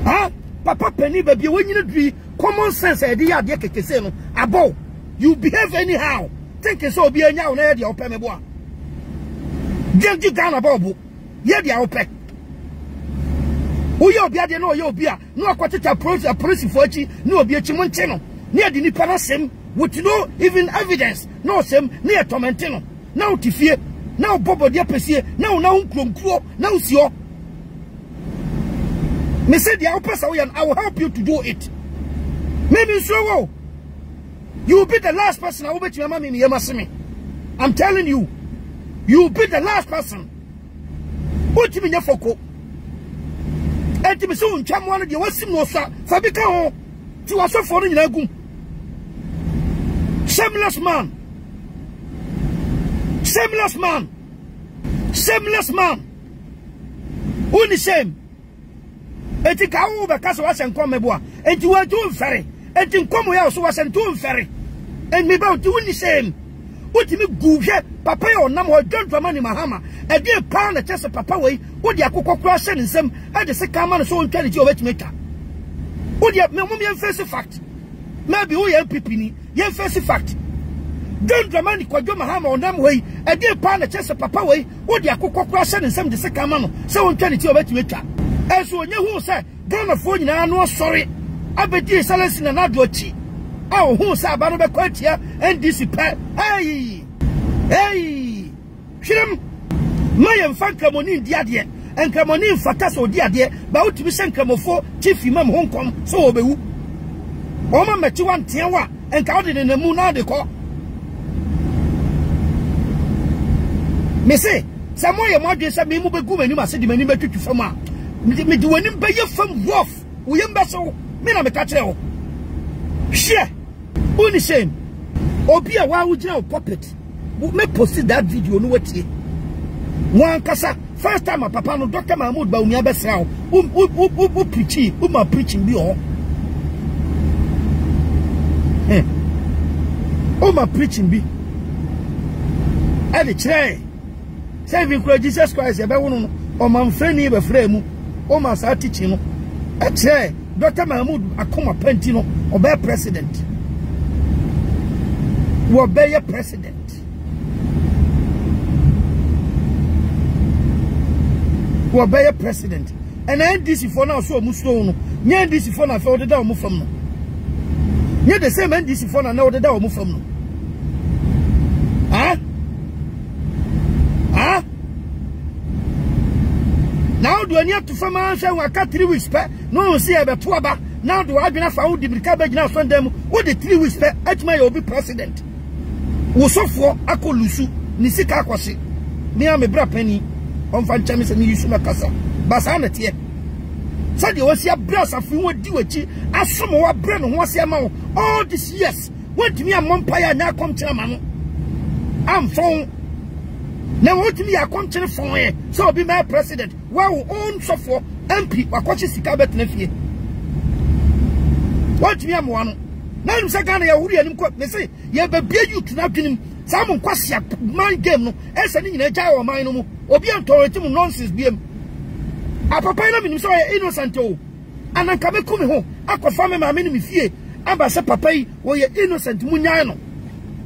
Huh? Papa Penny, baby, when you do common sense idea, about? You behave anyhow. Think it's all be a now, lady, or Pemeboa. Don't you down about? Yeah, they are open. Oh, you'll be at no, you'll be a no quarter approach a police for you, no be a Chimonteno. Near the Nipanasem, with no even evidence, no same near Tormentino. Now to fear, now Bobo Diapesia, now Krum, now Sio. Me said the Alpes, I will help you to do it. Maybe so. You will be the last person I will bet your mommy Yamasimi. I'm telling you, you will be the last person. What do you mean, your Foko? And to be so in Chamwan, you was similar, Fabica, to us for in Lagum. Shameless man. Shameless man. Shameless man. Only shame. And to go over Castle and Comeboa, and you are doing ferry. And in come also was and doing ferry. And me about doing the same. What do you go here? Papa or Namo don't for money Mahama. A dear pound a chest of Papa way. What the Akoko cross and some at the second man so intelligent of it maker. What the Mamma face fact? Maybe we have Pipini, ye face fact. Don't the money Quadro Mahama or Nam way. A dear pound a chest of Papa way. What the Akoko cross and some the second man so intelligent of it maker. As when you say, don't afford now, no sorry. I bet you silence in another chi. Oh, who's a banner quite here and dissipate? Hey, hey, Shim, my and Fancamonin Diadia, and Camonin Fataso Diadia, about to be sent Camofo, Chief Imam Hong Kong, so be who. Oma met you one Tiawa and counted in the moon out the call. Missy, some more your modest and me move a good and you must say the many better to Fama. Me do any pay you from Wolf, William Basso. Me na me catch you. Share. Only shame. Obia wa ujina puppet. Me post that video no wetie. One kasa first time my papa no Dr. Mahmoud ba umi abesra. Preaching, my preaching bi o. My preaching bi. E dey try. Say we Jesus Christ e be wonu o man freni be fremu. O ma sa teaching no. E try. Dr. Mahmoud Akoma Pentino, obey president. Obey a president. Obey a president. And I NDC for now, so Musto. Near NDC for now, for the down move from no. Near the same NDC for now, the down move from no. Huh? Huh? Now do I need to find my answer? I got 3 weeks back. No one see about 2 about. Now do I be enough for the cabbage now from them? What the 3 weeks back? At my obi president. Was so for Ako Lusu, Nisika Kwasi. Me am a bra penny. On fan chamis and Yusuma Casa. Basanet here. Said you was your brass of you would do it. As some more bread and was your mouth. All these years. Went to me a mumpire now come to a man. I'm from. Now what to me a country from here, so I'll be my president. Wow, own so for MP, or coaches the cabinet nephew. What me am one? Now, second, I would they say, you have a beer you to not him. Someone question my game, no, as an in a jar or mine, or be authority nonsense, BM. A papa ina minim so ye innocent o. Ananka me kumi ho. Akwafa me ma me ni me fie. Aba se papa yi wo ye innocent munyan no.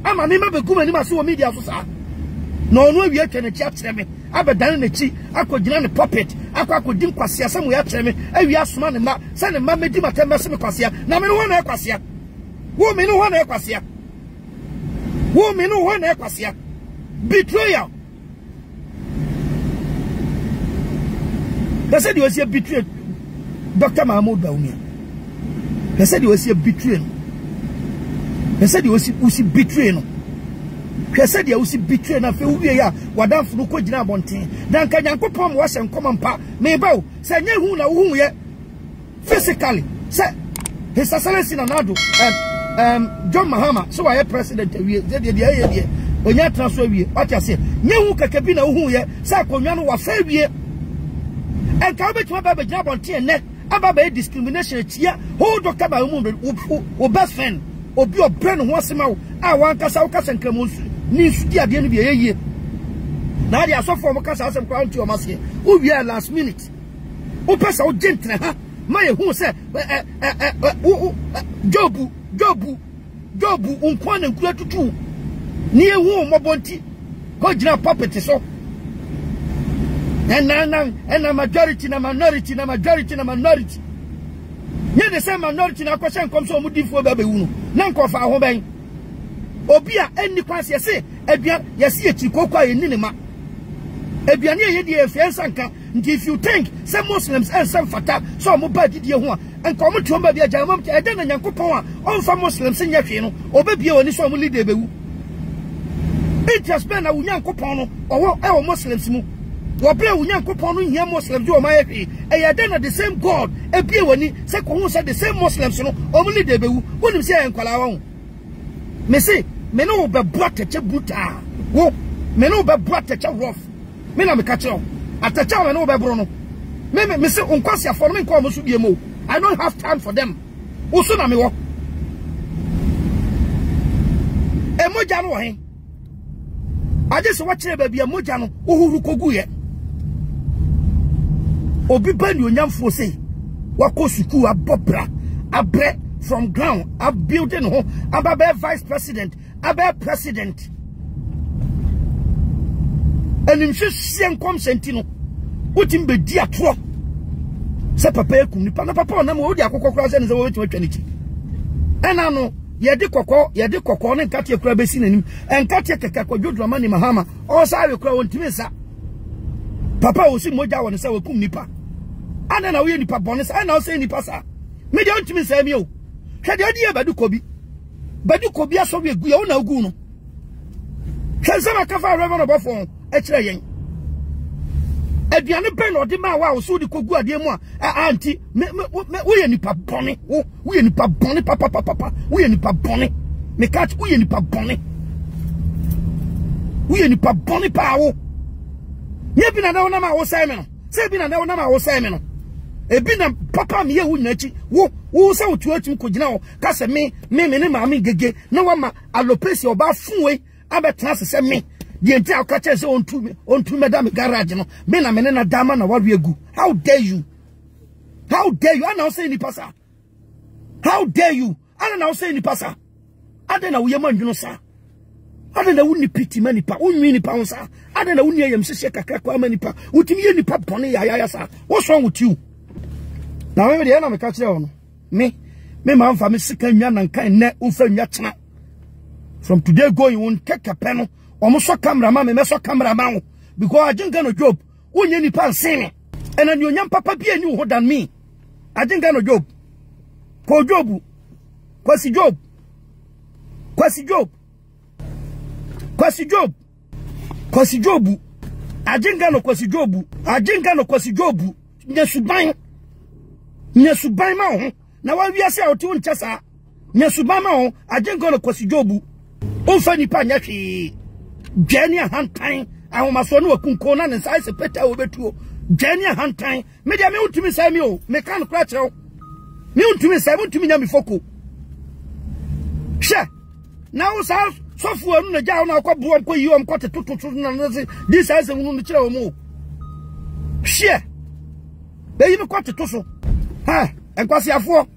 Ama me ma be kuma ni ma so media so sa. No no wi atwa na chi akyere me. Abedan na chi akogina ne puppet. Akodi nkwase asem wo akyere me. Awi asoma ne ma. Se ne ma medi matembe se me kwase. Na me no ho na kwase. Wo me no ho na kwase. Wo me no ho na kwase. Betrayal. They said you was a betrayal. Dr. Mahmoud Baumia. They said you was a betrayal. They said you was betrayal. They said you was betrayal. Na fe ubi ya wadan funu ko jina bonten. Dan ka Nyankopon was en komampa. Me ba o se nye hu na hu ye physically. Se His Excellency Nanado John Mahama so I president we de onya transfer wie. What you say? Nye hu keke bi na hu ye se akonwa no wa fa wie. And can be to a job on TNet about discrimination. Hold Dr. Baumia, best friend, or be your brain once a month. I want Casaucas and Cremus needs to be at the end of the year. Now they are so from Casas and Crown to your mask. Who we are last minute. Who pass out gently, huh? My who said, Jobu, Unquan and Creator too. Near whom Mobonti, Gojina puppet so. And a majority, na minority. Yet the same minority na question comes on Mudi for Baby Uno. Nanko for our home. Obia, any class, yes, Ebia, yes, Chikoka in Ninima. Ebia near the Fiansanka, and if you think some Muslims and some Fata, some Mubadi Diahua, and come to Mabia Jamam, and then Yankopa, all for Muslims in Yakino, or Baby or Nisomuli Debu. It has been a Yankopono, or our Muslims move. Wabre Unyankopon here Muslims do my e then the same God e bie wani say ko say the same Muslims no omuli debewu wonim say enkwala won me say me no be boateche buta wo me no be boateche rough me na me ka kire atacha me no be bro no me say onkwase aforo me nko amosu bie mo I don't have time for them wo so na me wo emoja no he aje se wa kire ba bia emoja no ohuru kogu ye Obi ban you nyamfo say wako suku abobra abre from ground ab building ho ababe vice president abe president enim hwehwe nkom sentino utim be di atro se papa ekum nipa na papa na mo odi akokokora se ne se wo betwa twanichi ena no yedi kokko ne nkate akura besi nanim enkate keke kwadwodro mani mahama o sa akura wontimi sa papa wo si moja won se wakum nipa ana na we nipa bonus ana o se nipa sa me de ontimi sa mi o hwe de odi e badu kobi aso we gu ya wo na gu no hwe se ma kafa reverend obofo e kire yen aduane pen odi ma wa wo so di kogu ade mu a anti we ye nipa bone we ye nipa bone papa we ye nipa bone me catch we ye nipa bone pa wo ye bi na da wona ma wo sai me no se bi na da wona ma wo sai me no e bi na papa me ye wu nyachi wo se wo tuatum ko gina wo ka se me ne ma me gege na wa ma alopecia oba funwe abetena se me the entire catcher say on to madam garage no me na me na dama na wawe egu. How dare you I now say ni pasa how dare you I now say ni pasa adena wo yema ndwuno sa adena wo ni piti manipa unwi ni pa unsa adena wo ni yem hye kakra kwa manipa utimi ye nipa bone ya sa what's wrong with you na me de na me ka kire wo no me ma mfa me sika nwa na nkan ne ufa nwa tena from today going won keke peno omoso cameraman me so cameraman because ajinga no job wonye nipa nsene ena ni onyam papa bi ani ho than me ajinga no job ko job kwasi job ajinga no kwasi job nyesuban ma ho na wa wiase a oti woncha sa nyesuban ma ho ajinga no kwasi job onfa nipa nya hwe Jenny Hantain, I want my son who can and size a pet over to Jenny Hantain. Media me to me Samuel, mechanic cratcher. Me to me 7 to me Namifoku. Sure. Now, software on the down, I'll call you and cut a tutu. This has a woman child more. Sure. Be yi me kwate to so. Ha, enkwasi afo.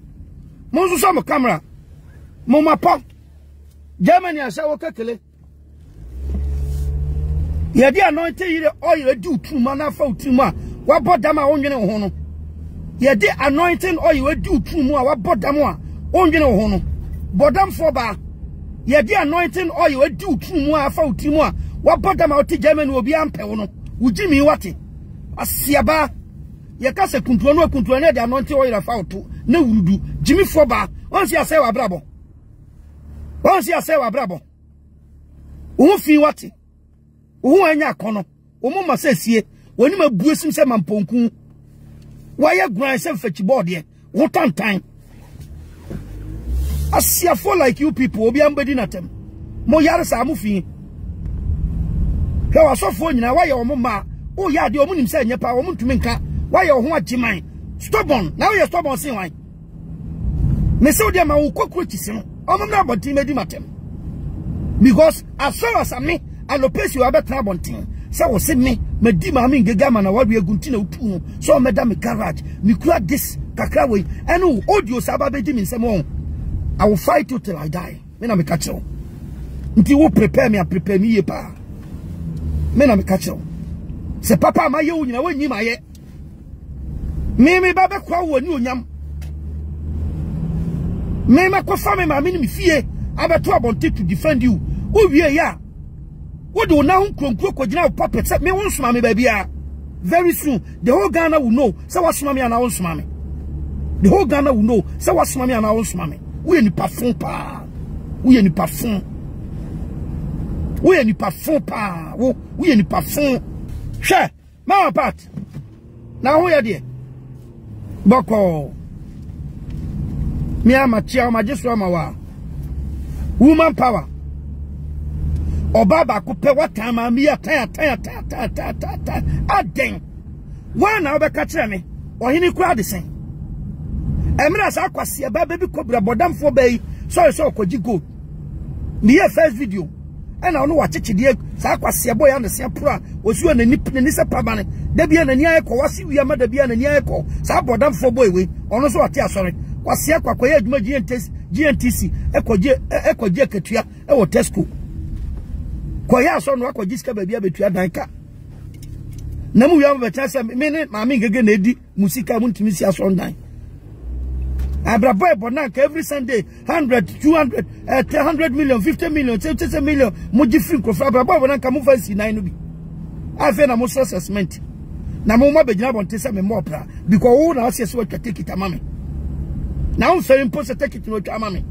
Mo nso so mo camera. Mo mapa. Germany asa wo kekele. Ye di anointing yire oil adi utu ma na fa utu ma. Wa bodam a onwene ho no. Ye di anointing oil adi utu mu a wa bodam a onwene ho no. Bodam for ba. Ye di anointing oil adi utu mu a fa utu mu a wa bodam a oti Germany obi ampe wo no. Ujimi wate. Asiaba. Ye ka se kuntuo no de anointing oil afa utu na wurudu. Jimi for ba. Onsi ase wa brabo. Onsi ase wa brabo. Wo fi wate. Wo anya kono. Wo mo masesie. Woni mabuesim se mamponku. Wa ye gran se fetchboard ye. Wo tantan. Asiafo like you people obi ambedi natem. Mo yare sa amufi. He wa sofo nyina wa ye o mo ma. O ya de o munim se nyepa o muntumi nka. Wa ye o ho agiman. Stubborn. Now you stubborn sin wan. Me se o de ma wo kokro tisi no. O mo na aboti medi matem. Because as far as me alopecia you abetra abontin. Say wo se me medi ma me ngega ma na wa we gunti na utu no. So me da me garage. Me kura this kakra we. Enu audio saba bedi mi nsem won. I will fight you till I die. Me na me catch you. Nti wo prepare me and prepare me ye pa. Me na me catch you. Se papa ma ye wo nyina wo nyi ma ye. Me ba be kwa wo ni onyam. Me kwa fa me ma me ni fie. Abeto abonte to defend you. Wo wie ya. Wo do na hun kronkro kogina wo puppet say me won soma me ba bia. Very soon the whole Ghana will know say what soma me and I won soma me. The whole Ghana will know say what soma me and I won soma me. We ni parfum pa. We ni parfum. We ni parfum pa. We ni parfum. She, ma pat. Na ho ya de. Boko. Me ama chia ma jesu ama wa. Woman power. Obaba ko pe watan ma mi atan. Aden. Wa na obeka kire me. Ohini kura de sen. Emira sa kwase aba baby kobra bodamfo bayi so okoji gold me ye first video e na ono wa chechide sa kwase boy and se pro osuo na ni se pabane da bia na ni ayeko wase wi ama da bia na ni ayeko sa bodamfo boy we ono so ate asore kwase akwakoye adwuma GNTC ekoje ketua e wo Tesco koya aso no akoji sika ba bia betua dan ka na mu wi am be chance me ne ma me ngege na edi musika mu ntimi si aso dan Abraboy Bonanka every Sunday 100, 200, 100 million, 50 million, 70 million. Moji free crop. Abraboy Bonanka move fancy nine bi. Afe na mo assessment. Na mo ma begina bonte se me more pra because who na say so take it amame. Na on fair impose take it no amame.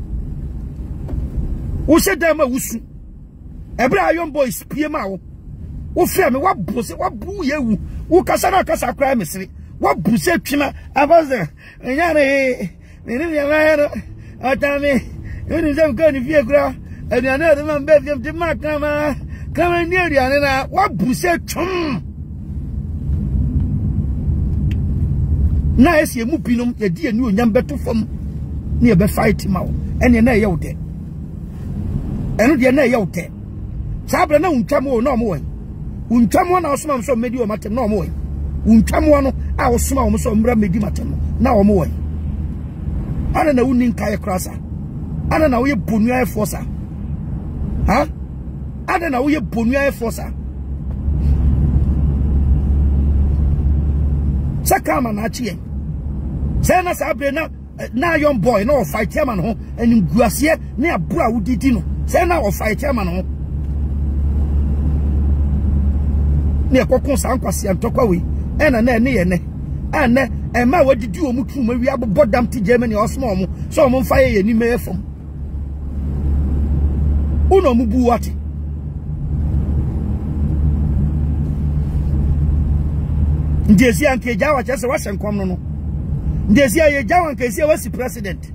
Wo se dem ma wusu. Ebra ayon boys pie ma wo. Wo frɛ me wa bose wa bu ye wu. Wo kasa na kasa kra me sere. Wa bu se twina abaze. Nyare Nini ya atame yoni zem ko ni fie kura aduane de man be fie de ma kama ni aduane na wa buse twum na esi emu binom ye die ni onyam beto fam ni e be fight ma wo ene na ye wo de eno de na ye wo de sabra na untwam wo na omo wen untwam wo na osoma so medi wo matem na omo wen untwam wo no a osoma wo so mra medi matem na omo wen ana na unin kai krasa ana na uye bonua efosa ha ana na uye bonua efosa saka ma na chie se na sabre na young boy na o fight man ho enim guase na abura udidi no se na o fight man ho ne kokon san kwase antokwa we ena na ne ye ne ane ema wadidi o mutu ma wi abodam ti Germany osmo omo so omo mfa ye ni mefom uno mu bu wati ndesi anke jawa chese wasenkom no ndesi ye jawa anke se wasi president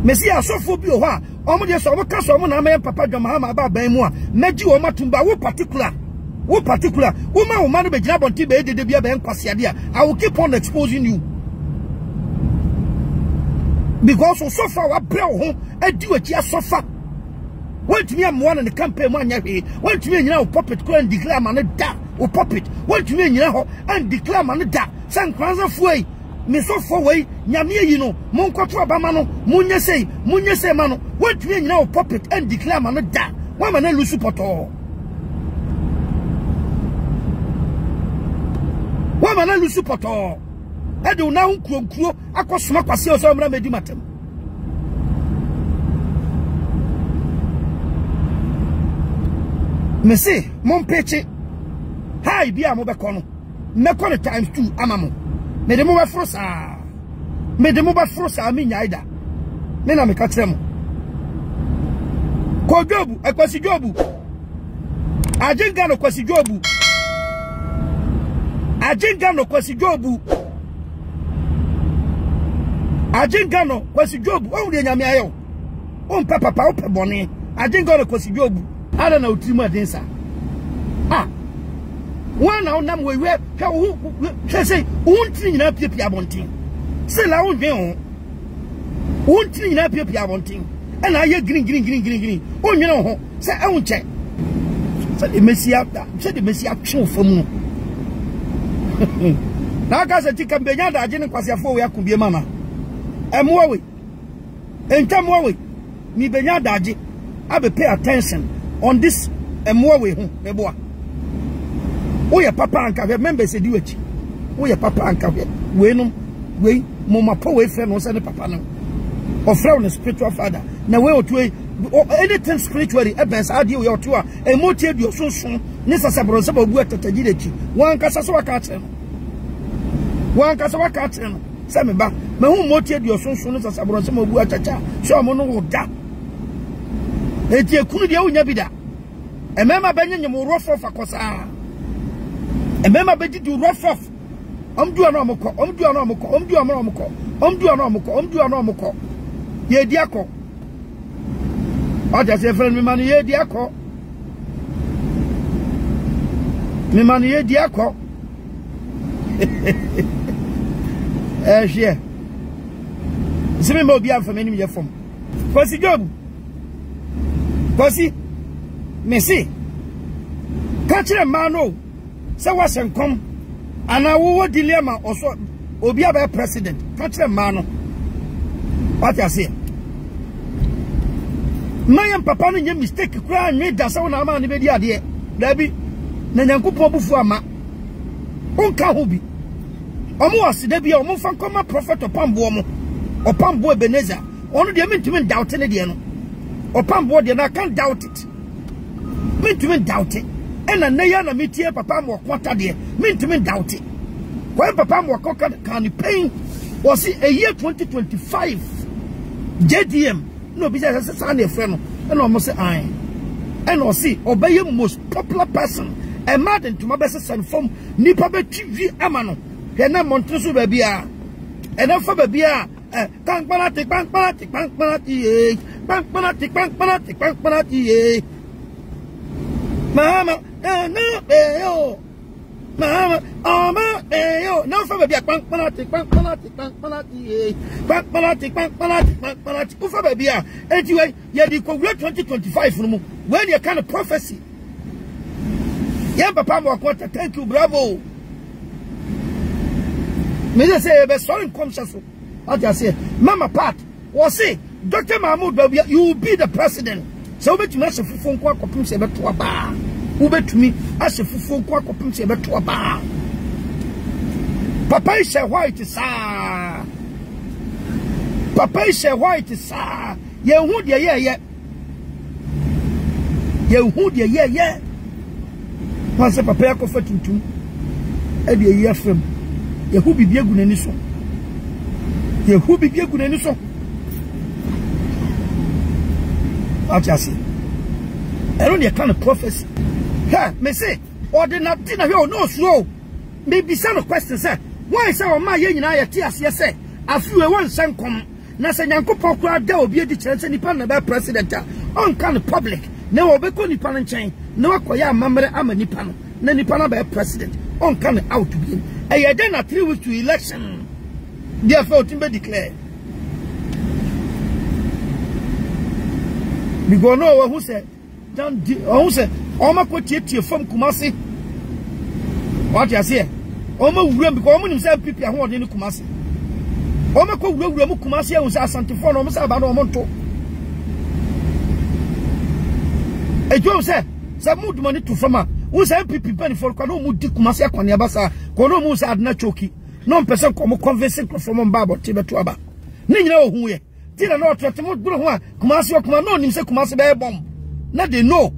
mesi asofo bi o ho a omo de so omo ka so omo na ma papa dwama ma ba ban mu a meji o matumba wo particular woman will man be bonti be de bia be nkwase ade a I will keep on exposing you because so far wa bre wo ho adi wachi asofa want me am one in the campaign man ya hwe want me nyina wo puppet ko and declare man da o puppet what you mean ho and declare man da san kwanza fuei me so for way nyame yi no mon kwato abama no munye sei ma no what you mean o puppet and declare man da wa man lu support wa man lu support e de na nkuo akosoma kwase o so mra medi matem me say mon peche hi bia mo be kono me kono times 2 amamo me de mo ba frosa mi nyaida me na me ka kire mo ko jobu ekwasi jobu ajenga no kwasi jobu o de nyame ayo o mpa papa o pe bone ajenga no kwasi jobu ada na utrimu adensa wana onam wewe ka wo say unti nyina piapia bontin se la wodwen ho unti nyina piapia bontin na aye green onwene ho se ehunche se de mesia twe famu na ka se tika mbenya da age ne kwasiafo we akubie mama emwa we entamwa we mi benya da age abe pay attention on this emwa we ho meboa oye papa anka members edi wachi oye papa anka we no we mama po we friend no say ne papa no or friend spiritual father na we otu anything spiritually events ade we otu a emotie dio sunsun ni sasabro se ba bu atataji dechi wan kasa so waka atre no se me ba me hu motie dio sunsun ni sasabro se ma bu atacha so mo no da eti ekunu de unya bida emema benye mo rofo fakosa emema bedi du rough omdu ana omko ye di akọ aja se friend me man ye di akọ je simi mo bia fam enim ye fam kwasi job kwasi mesi ka kire ma no se wasenkom ana wo dilemma oso obi aba president ka kire ma no what you say my papa no nye mistake kura nye da se wona ma ne be di ade da bi na nyankopon bufu ama onka ho bi omo wasida bi omo fa nkoma prophet opambo Ebenezer onu de mentumi doubt ne de no opambo de na can't doubt it mentumi doubt it ena na ya na metie papa mo kwata de mentumi doubt it kwa papa mo kwaka kan pain was a year 2025 JDM no be say say na friend no and almost say I and or see obey most popular person a man to my best son from nipa be tv amano he na montre so ba bia e na fa ba bia kan panati mama no yo mama yo no fa ba bia panati ufa ba bia anyway ye di ko 2025 no mu when you kind of prophecy yeah papa mo kwata thank you bravo me say be sorry conscious what you say mama part was say Dr. Mahmoud Babia you will be the president so bet me asefufu nko akopim se beto aba wo betumi asefufu nko akopim se beto aba papa is white sa ye hu de ye once papa yakofa tuntum e de ye afem ye hu bibia gu nani so what you say I don't kind of prophecy me say ordinary na here no slow maybe some question say why say o ma ye nyina ye tie ase say afi we won sankom na say nyankopon kura da obi edi kire say nipa na be president on kind of public na we be ko nipa no nchen na wakoya amamre ama nipa no na nipa na be president on kind of out to be e then na 3 weeks to election therefore timbe declare because no who say don't who say o ma ko tie fam Kumasi What you say? Omo wuram because omo nim say pipi ahwo de ni Kumasi. Omo ko wuram Kumasi e unsa Asantefo no omo say ba no omo nto. Ejo say mood money to farmer. Who say pipi bani for kwa no mu di Kumasi akwani abasa. Ko no mu say adna choki. No person ko convince from Mbabo tibeto aba. Ni nyina ohun ye. Ti na no trotemo duro ho a Kumasi okuma no nim say Kumasi be bomb. Na they know.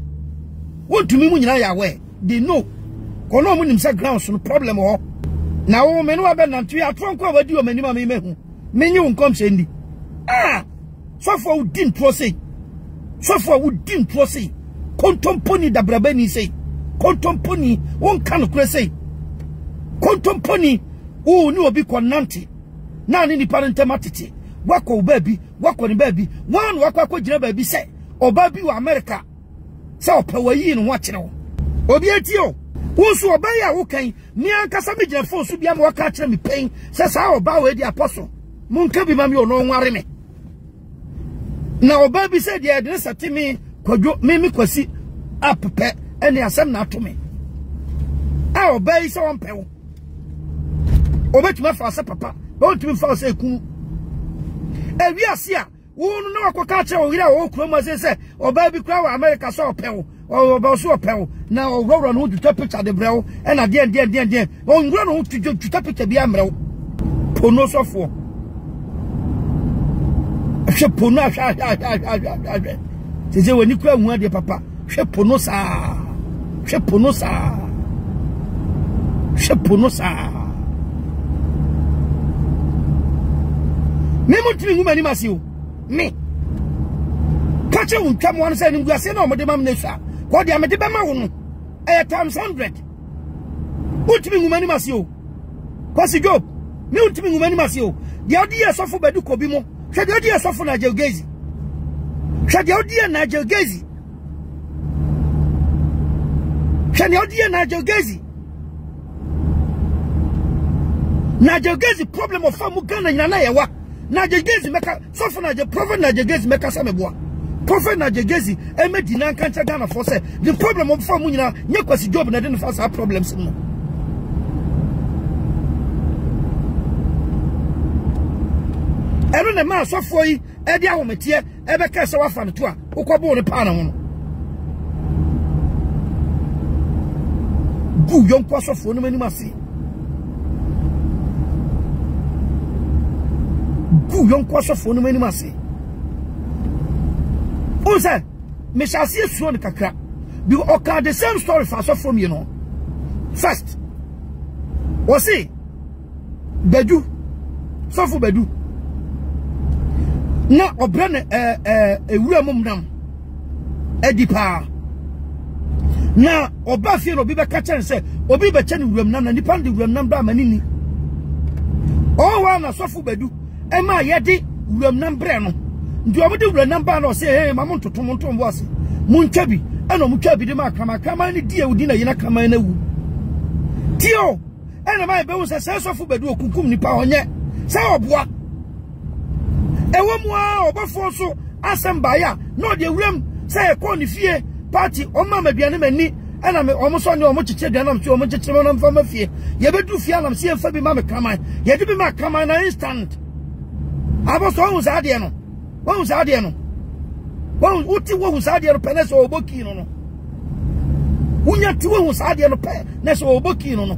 Won to me mu nyina ya we. They know. Ko no mu nim say grounds no problem ho. Na wo me no abenantu ya tronko abadi o manima me mehu. Menyi won kom shendi. Ah! So for udin to say. So for udin to say. Kontomponi da brabani say. Kontomponi won kan kure say. Kontomponi o ni obi konanti. Na ni parent matiti. Wako baby, wako ni baby. One wako jina baby say. O baby wa America. Say opawayi no watch no. Obi etio. Wonso obaya wo kan ni ankasa me gina phone so bia me waka kire me pen se sa oba we di apostle munka bi ma me ono nware me na oba bi se de de sati me kwadwo me kwasi apepe ene asem na ato me a oba yi se won pe wo obetuma fa se papa ba won tumi fa se ku ewi ase a wonu na wakoka kire wo hira wo kuro ma se oba bi kura wa America so pe wo o so pe na o ro no to picture the brew and again o ngro no to picture bia mrew pono sofo hwe pono ahwa se woni kura hu ade papa hwe pono sa me mutimi hu mani masio me kache untwam wan se ni nguase na o mode mam nesa ko dia me de be ma wo no times 100 ultimi ngumani masio kwasi job me ultimi ngumani masio dia odi esofo bedu ko bi mo hwe dia odi esofo na Jelgezi hwe dia odi na Jelgezi na Jelgezi problem of famu Ghana nyina na yewa na Jelgezi meka sofo na prophet na Jelgezi meka sameboa prophet na Jelgezi emedina kancha Ghana for say the problem of famu nyina nye kwasi job na den face problems no ero na ma sofo yi e dia hometie e be ka se wafa no to a ukobo ne pa na ho no gu yonko sofo no mani mase gu yonko sofo no mani mase Ose, me shall see a swan kakra. Be okay, the same story for so from you know. First, was see Bedu, so for Bedu. Now, Obrane a woman nam Edipa. Now, Obafi no Biba catcher and say, Obiba Chen room nam and the pandy room number manini. Oh, one a so for Bedu, Emma Yeti, room number. Do I do number no say hey mamon to monton was Munchabi and Muchabi de Macama come any dear with dinner in a camana. Tio and my bells a sense of Bedu Kukum ni power yet. Say what? A woman or before so asem baya, no the room say a corny fear party or mamma be an enemy and I'm almost on your much check and I'm so much from a fear. You better do fear I'm seeing Fabi Mamma come on. You do be my come on instant. I was always Adiano. What was Adiano? What was Adiano Penes or Bokino? Unya two was Adiano Penes or Bokino.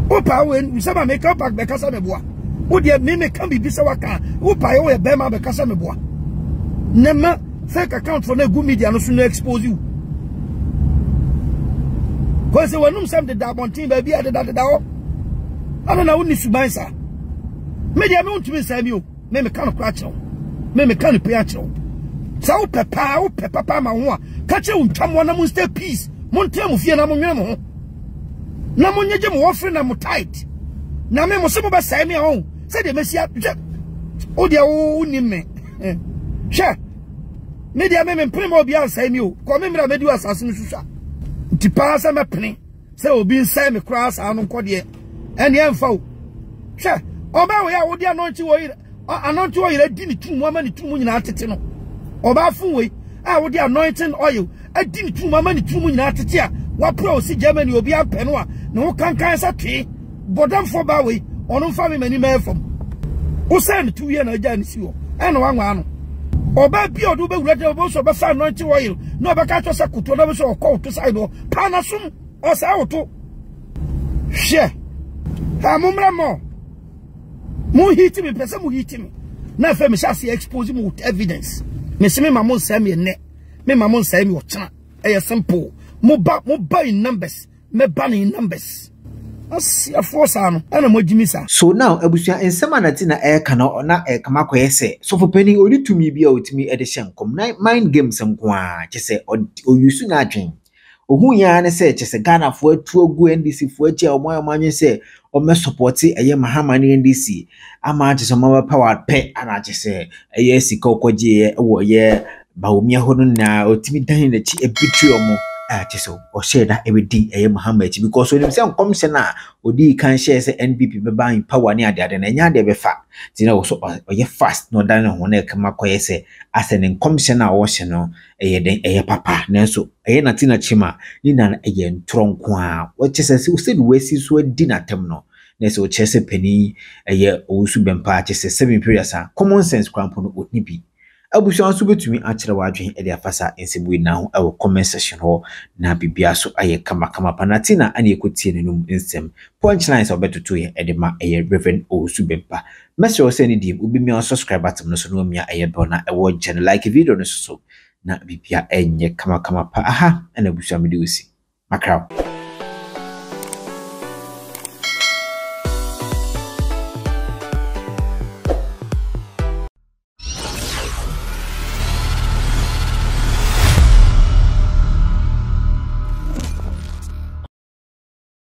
Opa, when we say make up back because I'm a boy. Would you make come be Bissawaka? Opa, oh, a bema because I'm a boy. Never fake account for no good media no soon expose you. Because when you some the Dabon team, baby, I did that. I don't know who needs to buy, sir. Maybe I want to be saying you. Maybe kind of cratch. Maybe kind of pay. So, Papa, my one. Catch you, come one among stay peace. Montem of Yanamo. Namonia Jam offering them tight. Namemo some of us say me home. Said the Messia. Oh, dear, oh, me. Sure. Maybe I may primo be saying you. Come in, I made you assassin. To pass a penny. So, being Sam across, I don't call you. And the info. Sure. Oba we a anoint you anoint oil did 2 women 2 million atino. Oba fu we a anointing oil adi ni tuma ma ni tumu nyina tete a wa pro si Germany obi ampe no a na wo kankan sa twe bodam fo ba we onu fa me mani ma fam wo say ni 2 year na aja ni si wo e na wa nwa no oba bi odu be wura de obo so be fa anointing oil no be ka to sa kuto na be so ko to side no pa na sum o sa woto hwe ha mumra mo mu hit me pesa mu hit me na fa me sha se expose mu with evidence me se me mamon say me ne me mamon say me wo chana e simple mo ba in numbers me ban in numbers a force ano ana mo jimi sa. So now abusua ensema na ti na kana na kama koyese so for penny oni tumi bia otimi edihye nkom na mind games nko a kyese oyusu na adwen ohun ya ne se kyese Ghana fo atu ogu NDC fo achi a omoyamanye se o me support eye mahama ne NDC ama kyese ma power pe ana kyese eye sika okoje wo ye baomia hono na otimi dan na chi ebitri omo so or share that every day Muhammad because when you say commission na odi can share say NPP be buying power near the other and nya de be fa tina also or fast no dan ho na kama koye say as an commission na wo hye no den papa nanso na tina chima ni na ntronko a wo chese say we si so di na tem no na so chese pani osu bempa chese 7 periods common sense kwampo no otni bi abusu anso betumi akire wadwen e de afasa ensebu na ho e comment section ho na bibia so aye kama panatina ani ekotie nenum nsem punchlines obetoto ye e de ma Reverend Osubempa message o send dim obi mi subscribe button no so no mi aye do na e wo channel like video no so na bibia enye kama pa aha na abusu amede osi makraw